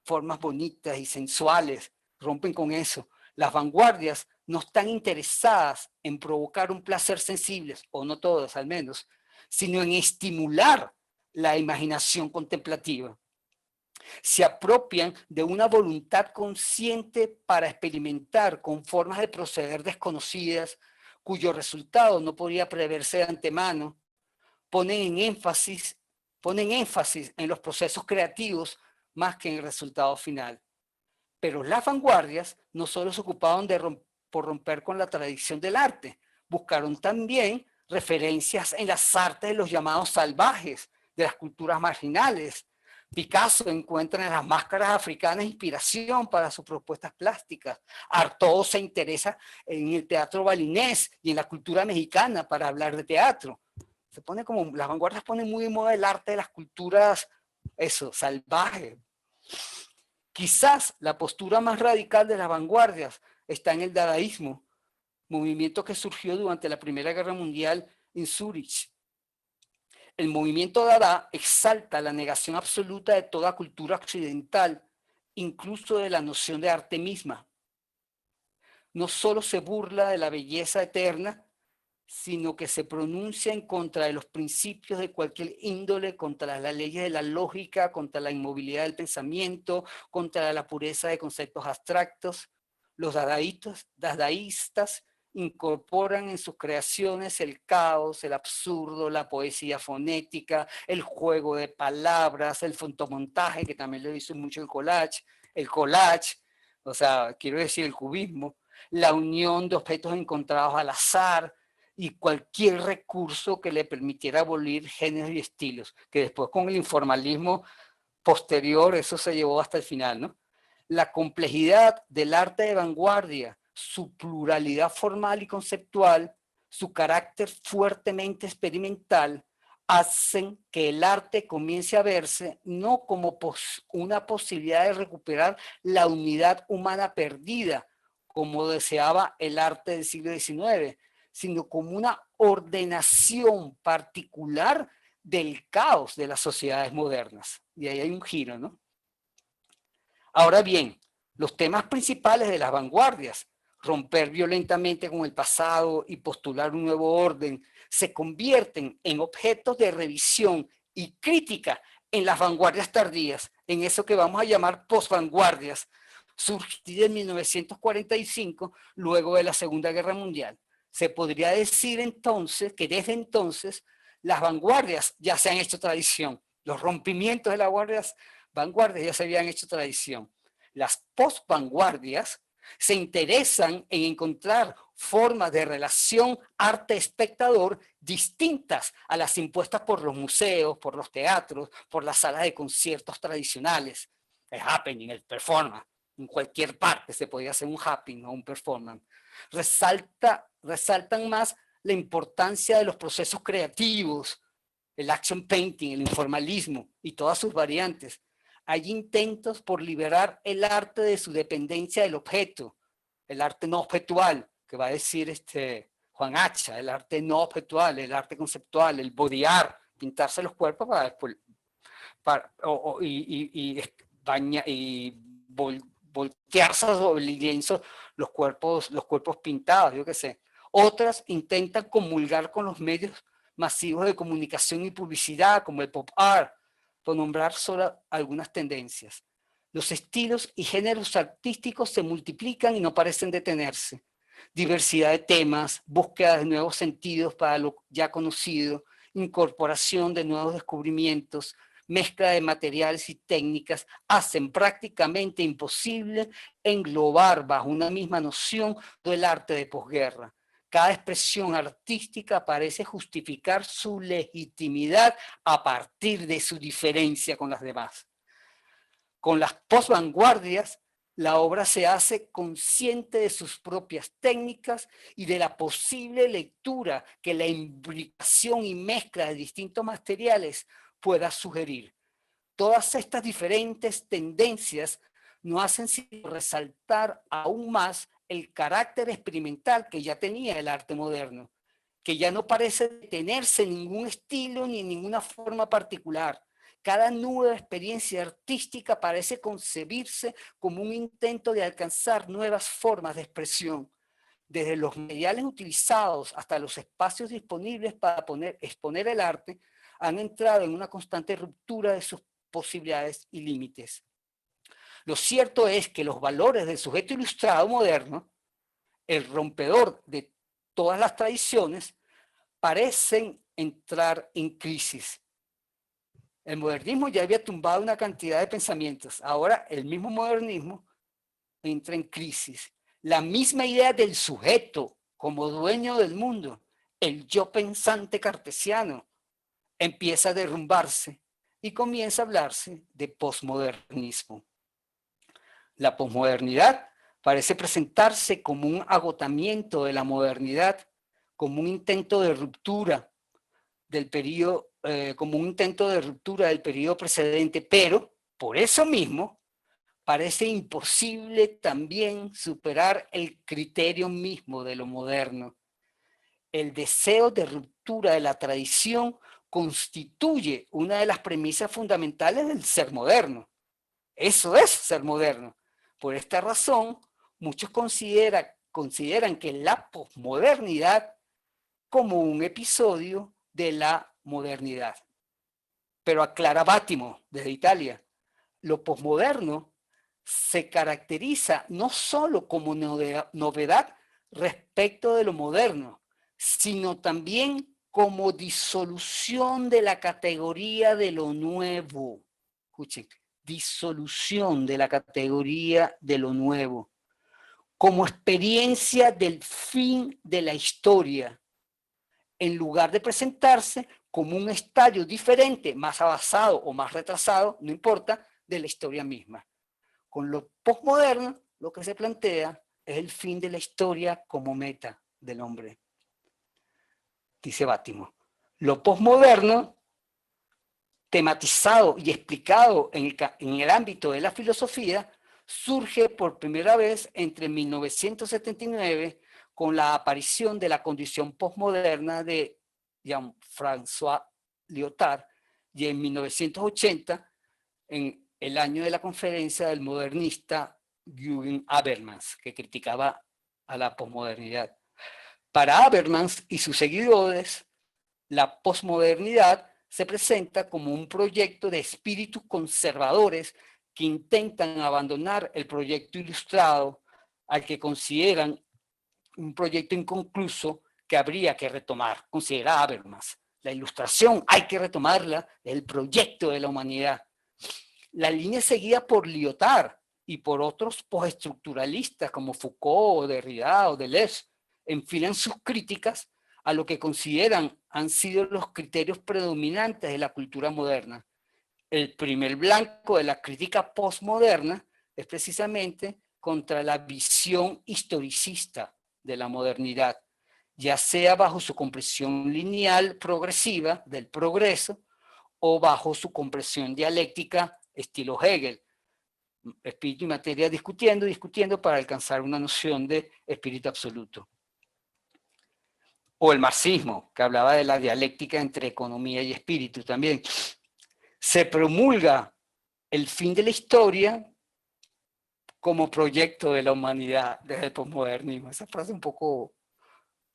formas bonitas y sensuales. Rompen con eso. Las vanguardias no están interesadas en provocar un placer sensible, o no todas al menos, sino en estimular la imaginación contemplativa. Se apropian de una voluntad consciente para experimentar con formas de proceder desconocidas, cuyo resultado no podía preverse de antemano. Ponen énfasis en los procesos creativos más que en el resultado final. Pero las vanguardias no solo se ocupaban por romper con la tradición del arte, buscaron también referencias en las artes de los llamados salvajes, de las culturas marginales. Picasso encuentra en las máscaras africanas inspiración para sus propuestas plásticas. Artaud se interesa en el teatro balinés y en la cultura mexicana para hablar de teatro. Se pone como, las vanguardias ponen muy de moda el arte de las culturas, salvajes. Quizás la postura más radical de las vanguardias está en el dadaísmo, movimiento que surgió durante la Primera Guerra Mundial en Zúrich. El movimiento Dada exalta la negación absoluta de toda cultura occidental, incluso de la noción de arte misma. No solo se burla de la belleza eterna, sino que se pronuncia en contra de los principios de cualquier índole, contra las leyes de la lógica, contra la inmovilidad del pensamiento, contra la pureza de conceptos abstractos. Los dadaístas incorporan en sus creaciones el caos, el absurdo, la poesía fonética, el juego de palabras, el fotomontaje, que también lo hizo mucho el collage, o sea, quiero decir el cubismo, la unión de objetos encontrados al azar y cualquier recurso que le permitiera abolir géneros y estilos, que después con el informalismo posterior eso se llevó hasta el final, ¿no? La complejidad del arte de vanguardia, su pluralidad formal y conceptual, su carácter fuertemente experimental, hacen que el arte comience a verse no como una posibilidad de recuperar la unidad humana perdida, como deseaba el arte del siglo XIX, sino como una ordenación particular del caos de las sociedades modernas. Y ahí hay un giro, ¿no? Ahora bien, los temas principales de las vanguardias, romper violentamente con el pasado y postular un nuevo orden, se convierten en objetos de revisión y crítica en las vanguardias tardías, en eso que vamos a llamar posvanguardias, surgidas en 1945, luego de la Segunda Guerra Mundial. Se podría decir entonces que desde entonces las vanguardias ya se han hecho tradición. Los rompimientos de las vanguardias ya se habían hecho tradición. Las posvanguardias se interesan en encontrar formas de relación arte-espectador distintas a las impuestas por los museos, por los teatros, por las salas de conciertos tradicionales. El happening, el performance. En cualquier parte se podía hacer un happening o un performance. Resaltan más la importancia de los procesos creativos, el action painting, el informalismo y todas sus variantes. Hay intentos por liberar el arte de su dependencia del objeto, el arte no objetual, que va a decir Juan Hacha, el arte no objetual, el arte conceptual, el body art, pintarse los cuerpos para después, voltearse sobre el lienzo los cuerpos pintados, yo qué sé. Otras intentan comulgar con los medios masivos de comunicación y publicidad, como el pop art, por nombrar solo algunas tendencias. Los estilos y géneros artísticos se multiplican y no parecen detenerse. Diversidad de temas, búsqueda de nuevos sentidos para lo ya conocido, incorporación de nuevos descubrimientos, mezcla de materiales y técnicas hacen prácticamente imposible englobar bajo una misma noción todo el arte de posguerra. Cada expresión artística parece justificar su legitimidad a partir de su diferencia con las demás. Con las posvanguardias, la obra se hace consciente de sus propias técnicas y de la posible lectura que la imbricación y mezcla de distintos materiales pueda sugerir. Todas estas diferentes tendencias no hacen sino resaltar aún más el carácter experimental que ya tenía el arte moderno, que ya no parece detenerse en ningún estilo ni en ninguna forma particular. Cada nueva experiencia artística parece concebirse como un intento de alcanzar nuevas formas de expresión, desde los materiales utilizados hasta los espacios disponibles para exponer el arte, han entrado en una constante ruptura de sus posibilidades y límites. Lo cierto es que los valores del sujeto ilustrado moderno, el rompedor de todas las tradiciones, parecen entrar en crisis. El modernismo ya había tumbado una cantidad de pensamientos. Ahora el mismo modernismo entra en crisis. La misma idea del sujeto como dueño del mundo, el yo pensante cartesiano, empieza a derrumbarse y comienza a hablarse de posmodernismo. La posmodernidad parece presentarse como un agotamiento de la modernidad, como un intento de ruptura del periodo, del periodo precedente, pero por eso mismo parece imposible también superar el criterio mismo de lo moderno. El deseo de ruptura de la tradición constituye una de las premisas fundamentales del ser moderno. Eso es ser moderno. Por esta razón, muchos consideran que la posmodernidad como un episodio de la modernidad. Pero aclara Bátimo, desde Italia, lo posmoderno se caracteriza no solo como novedad respecto de lo moderno, sino también como disolución de la categoría de lo nuevo. Escuchen, disolución de la categoría de lo nuevo, como experiencia del fin de la historia, en lugar de presentarse como un estadio diferente, más avanzado o más retrasado, no importa, de la historia misma. Con lo posmoderno, lo que se plantea es el fin de la historia como meta del hombre. Dice Bátimo, lo posmoderno, tematizado y explicado en el ámbito de la filosofía, surge por primera vez entre 1979 con la aparición de la condición posmoderna de Jean-François Lyotard y en 1980, en el año de la conferencia del modernista Jürgen Habermas, que criticaba a la posmodernidad. Para Habermas y sus seguidores, la posmodernidad se presenta como un proyecto de espíritus conservadores que intentan abandonar el proyecto ilustrado, al que consideran un proyecto inconcluso que habría que retomar. Considera Habermas. La ilustración hay que retomarla, el proyecto de la humanidad. La línea seguida por Lyotard y por otros postestructuralistas como Foucault, Derrida o Deleuze enfilan sus críticas a lo que consideran han sido los criterios predominantes de la cultura moderna. El primer blanco de la crítica postmoderna es precisamente contra la visión historicista de la modernidad, ya sea bajo su comprensión lineal progresiva del progreso o bajo su comprensión dialéctica estilo Hegel. espíritu y materia discutiendo para alcanzar una noción de espíritu absoluto. O el marxismo, que hablaba de la dialéctica entre economía y espíritu también. Se promulga el fin de la historia como proyecto de la humanidad desde el posmodernismo. Esa frase es un poco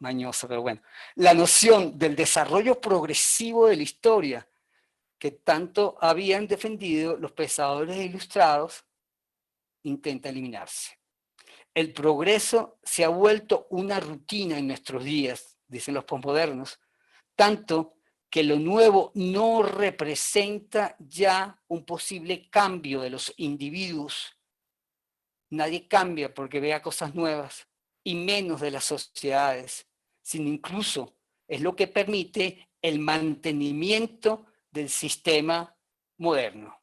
mañosa, pero bueno. La noción del desarrollo progresivo de la historia que tanto habían defendido los pensadores ilustrados intenta eliminarse. El progreso se ha vuelto una rutina en nuestros días, dicen los posmodernos, tanto que lo nuevo no representa ya un posible cambio de los individuos. Nadie cambia porque vea cosas nuevas, y menos de las sociedades, sino incluso es lo que permite el mantenimiento del sistema moderno.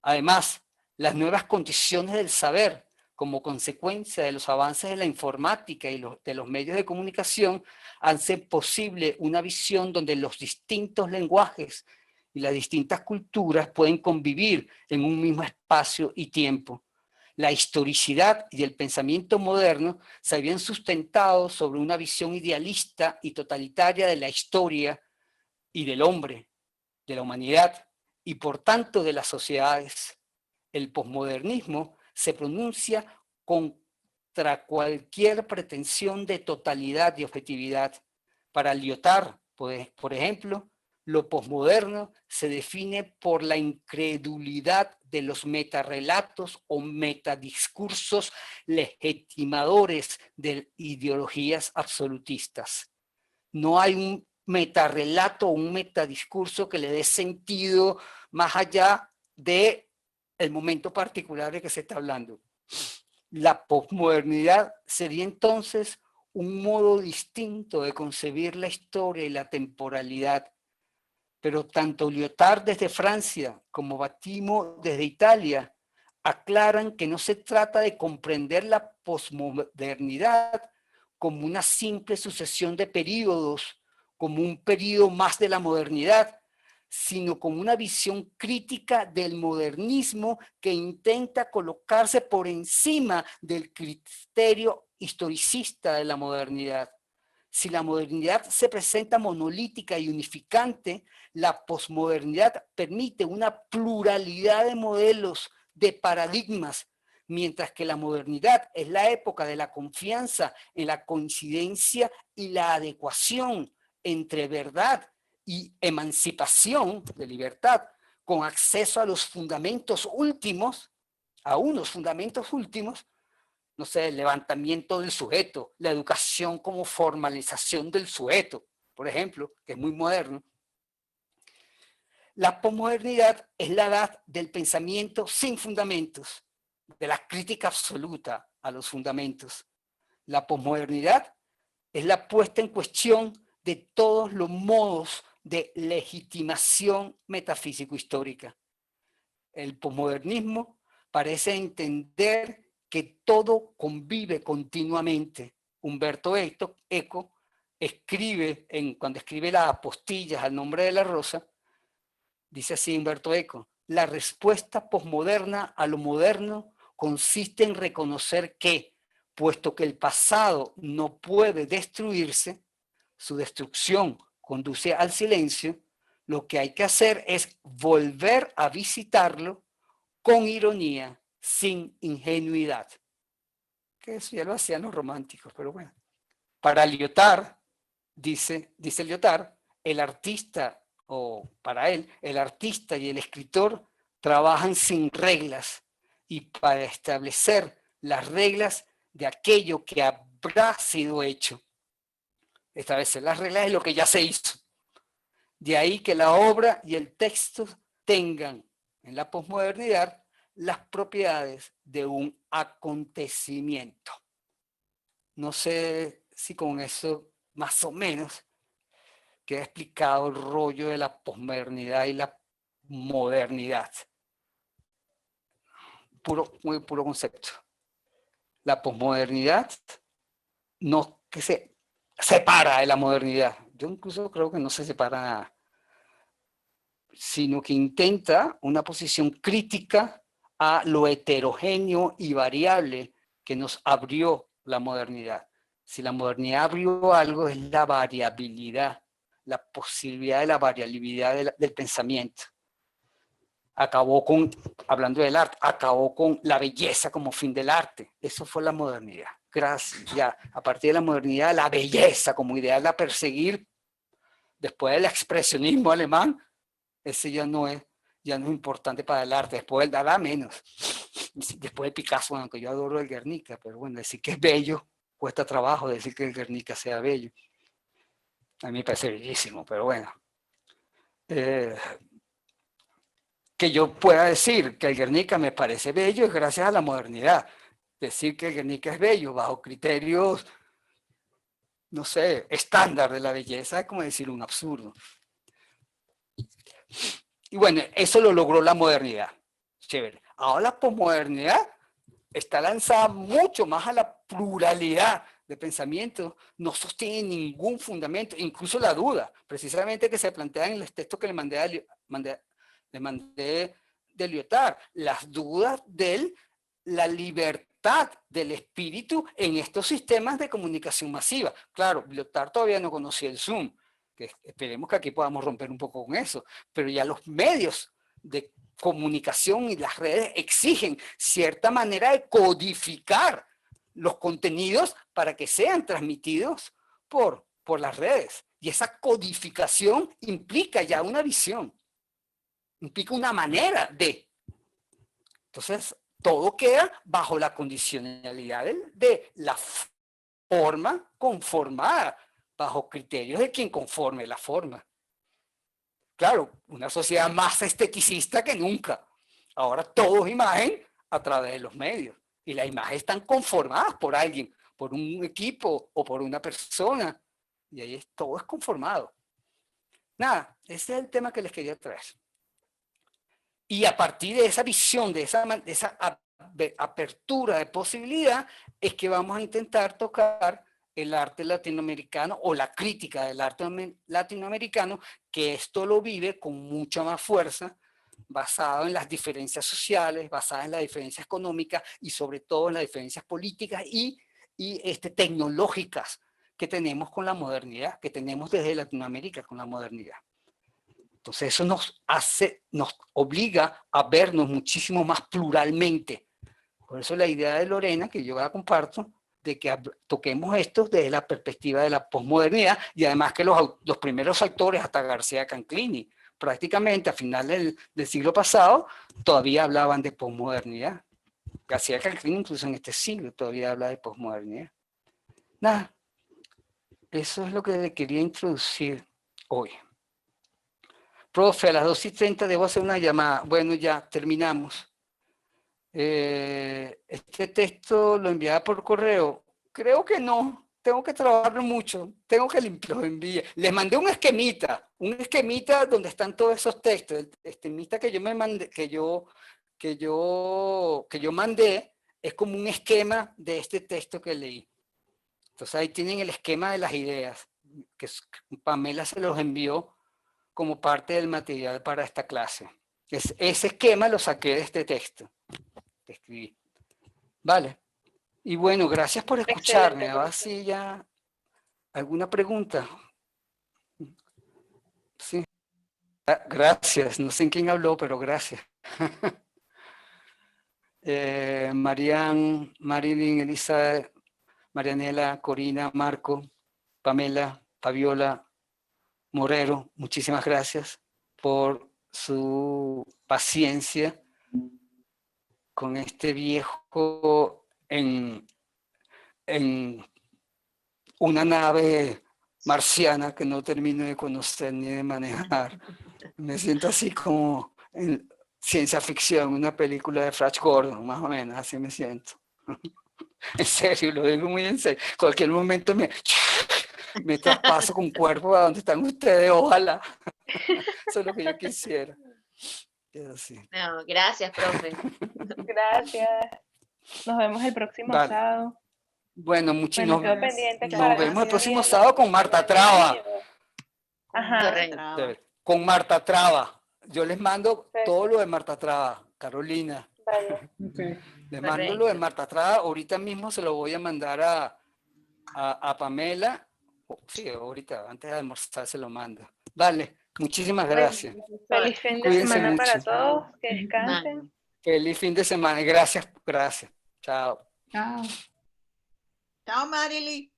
Además, las nuevas condiciones del saber, como consecuencia de los avances de la informática y de los medios de comunicación, hacen posible una visión donde los distintos lenguajes y las distintas culturas pueden convivir en un mismo espacio y tiempo. La historicidad y el pensamiento moderno se habían sustentado sobre una visión idealista y totalitaria de la historia y del hombre, de la humanidad y por tanto de las sociedades. El posmodernismo se pronuncia contra cualquier pretensión de totalidad y objetividad. Para Lyotard, por ejemplo, lo posmoderno se define por la incredulidad de los metarrelatos o metadiscursos legitimadores de ideologías absolutistas. No hay un metarrelato o un metadiscurso que le dé sentido más allá del momento particular de que se está hablando. La posmodernidad sería entonces un modo distinto de concebir la historia y la temporalidad. Pero tanto Lyotard desde Francia como Battimo desde Italia aclaran que no se trata de comprender la posmodernidad como una simple sucesión de períodos, como un período más de la modernidad, sino como una visión crítica del modernismo que intenta colocarse por encima del criterio historicista de la modernidad. Si la modernidad se presenta monolítica y unificante, la posmodernidad permite una pluralidad de modelos, de paradigmas, mientras que la modernidad es la época de la confianza en la coincidencia y la adecuación entre verdad y emancipación de libertad, con acceso a los fundamentos últimos, a unos fundamentos últimos, no sé, el levantamiento del sujeto, la educación como formalización del sujeto, por ejemplo, que es muy moderno. La posmodernidad es la edad del pensamiento sin fundamentos, de la crítica absoluta a los fundamentos. La posmodernidad es la puesta en cuestión de todos los modos de legitimación metafísico-histórica. El posmodernismo parece entender que todo convive continuamente. Humberto Eco escribe, cuando escribe las apostillas al nombre de la rosa, dice así Humberto Eco: la respuesta posmoderna a lo moderno consiste en reconocer que, puesto que el pasado no puede destruirse, su destrucción conduce al silencio, lo que hay que hacer es volver a visitarlo con ironía, sin ingenuidad. Que eso ya lo hacían los románticos, pero bueno. Para Lyotard, dice Lyotard, el artista, o para él, el artista y el escritor trabajan sin reglas, y para establecer las reglas de aquello que habrá sido hecho. Establecer las reglas de lo que ya se hizo. De ahí que la obra y el texto tengan en la posmodernidad las propiedades de un acontecimiento. No sé si con eso más o menos queda explicado el rollo de la posmodernidad y la modernidad. Muy puro concepto. La posmodernidad no que se separa de la modernidad. Yo incluso creo que no se separa nada, sino que intenta una posición crítica a lo heterogéneo y variable que nos abrió la modernidad. Si la modernidad abrió algo, es la variabilidad, la posibilidad de la variabilidad del pensamiento. Acabó con, hablando del arte, acabó con la belleza como fin del arte. Eso fue la modernidad. Gracias. Ya, a partir de la modernidad, la belleza como ideal a perseguir, después del expresionismo alemán, ese ya no es importante para el arte. Después del Dada menos. Después de Picasso, aunque yo adoro el Guernica, pero bueno, decir que es bello, cuesta trabajo decir que el Guernica sea bello. A mí me parece bellísimo, pero bueno. Que yo pueda decir que el Guernica me parece bello es gracias a la modernidad. Decir que el Guernica es bello bajo criterios, no sé, estándar de la belleza es como decir un absurdo. Y bueno, eso lo logró la modernidad. Chévere. Ahora la posmodernidad está lanzada mucho más a la pluralidad de pensamiento, no sostiene ningún fundamento, incluso la duda, precisamente que se plantea en el texto que le mandé de Lyotard, las dudas de la libertad del espíritu en estos sistemas de comunicación masiva. Claro, Lyotard todavía no conocía el Zoom, que esperemos que aquí podamos romper un poco con eso, pero ya los medios de comunicación y las redes exigen cierta manera de codificar los contenidos para que sean transmitidos por las redes. Y esa codificación implica ya una visión, implica una manera de. Entonces, todo queda bajo la condicionalidad de la forma conformada, bajo criterios de quien conforme la forma. Claro, una sociedad más esteticista que nunca. Ahora todo es imagen a través de los medios. Y las imágenes están conformadas por alguien, por un equipo o por una persona. Y ahí todo es conformado. Nada, ese es el tema que les quería traer. Y a partir de esa visión, de esa apertura de posibilidad, es que vamos a intentar tocar el arte latinoamericano o la crítica del arte latinoamericano, que esto lo vive con mucha más fuerza, basado en las diferencias sociales, basada en las diferencias económicas y sobre todo en las diferencias políticas y tecnológicas que tenemos con la modernidad, que tenemos desde Latinoamérica con la modernidad. Entonces eso nos obliga a vernos muchísimo más pluralmente. Por eso la idea de Lorena, que yo la comparto, de que toquemos esto desde la perspectiva de la posmodernidad, y además que los primeros autores, hasta García Canclini, prácticamente a finales del siglo pasado, todavía hablaban de posmodernidad. García Canclini incluso en este siglo todavía habla de posmodernidad. Nada, eso es lo que le quería introducir hoy. Profe, a las 2:30 debo hacer una llamada. Bueno, ya terminamos. Este texto lo enviaba por correo. Creo que no. Tengo que trabajarlo mucho. Tengo que lo enviar. Les mandé un esquemita donde están todos esos textos. El esquemita que yo me mandé, que yo mandé, es como un esquema de este texto que leí. Entonces ahí tienen el esquema de las ideas, que Pamela se los envió como parte del material para esta clase. Ese esquema lo saqué de este texto que escribí. Vale. Y bueno, gracias por escucharme. Ahora sí ya, ¿alguna pregunta? Sí. Gracias. No sé en quién habló, pero gracias. Marilyn, Elisa, Marianela, Corina, Marco, Pamela, Fabiola, Morero, muchísimas gracias por su paciencia con este viejo en una nave marciana que no termino de conocer ni de manejar. Me siento así como en ciencia ficción, una película de Flash Gordon, más o menos, así me siento. En serio, lo digo muy en serio. Cualquier momento me traspaso con cuerpo a donde están ustedes, ojalá. Eso es lo que yo quisiera. No, gracias, profe. Gracias. Nos vemos el próximo sábado. Bueno, nos vemos el próximo sábado con Marta Traba. Ajá. Con Marta Traba. Yo les mando todo lo de Marta Traba, Carolina. Okay. Le mando lo de Marta Estrada, ahorita mismo se lo voy a mandar a Pamela. Sí, ahorita, antes de almorzar se lo mando. Vale, muchísimas gracias. Feliz fin de Cuídense semana para mucho. todos, que descansen. Feliz fin de semana, gracias. Chao. Chao. Chao, Marily.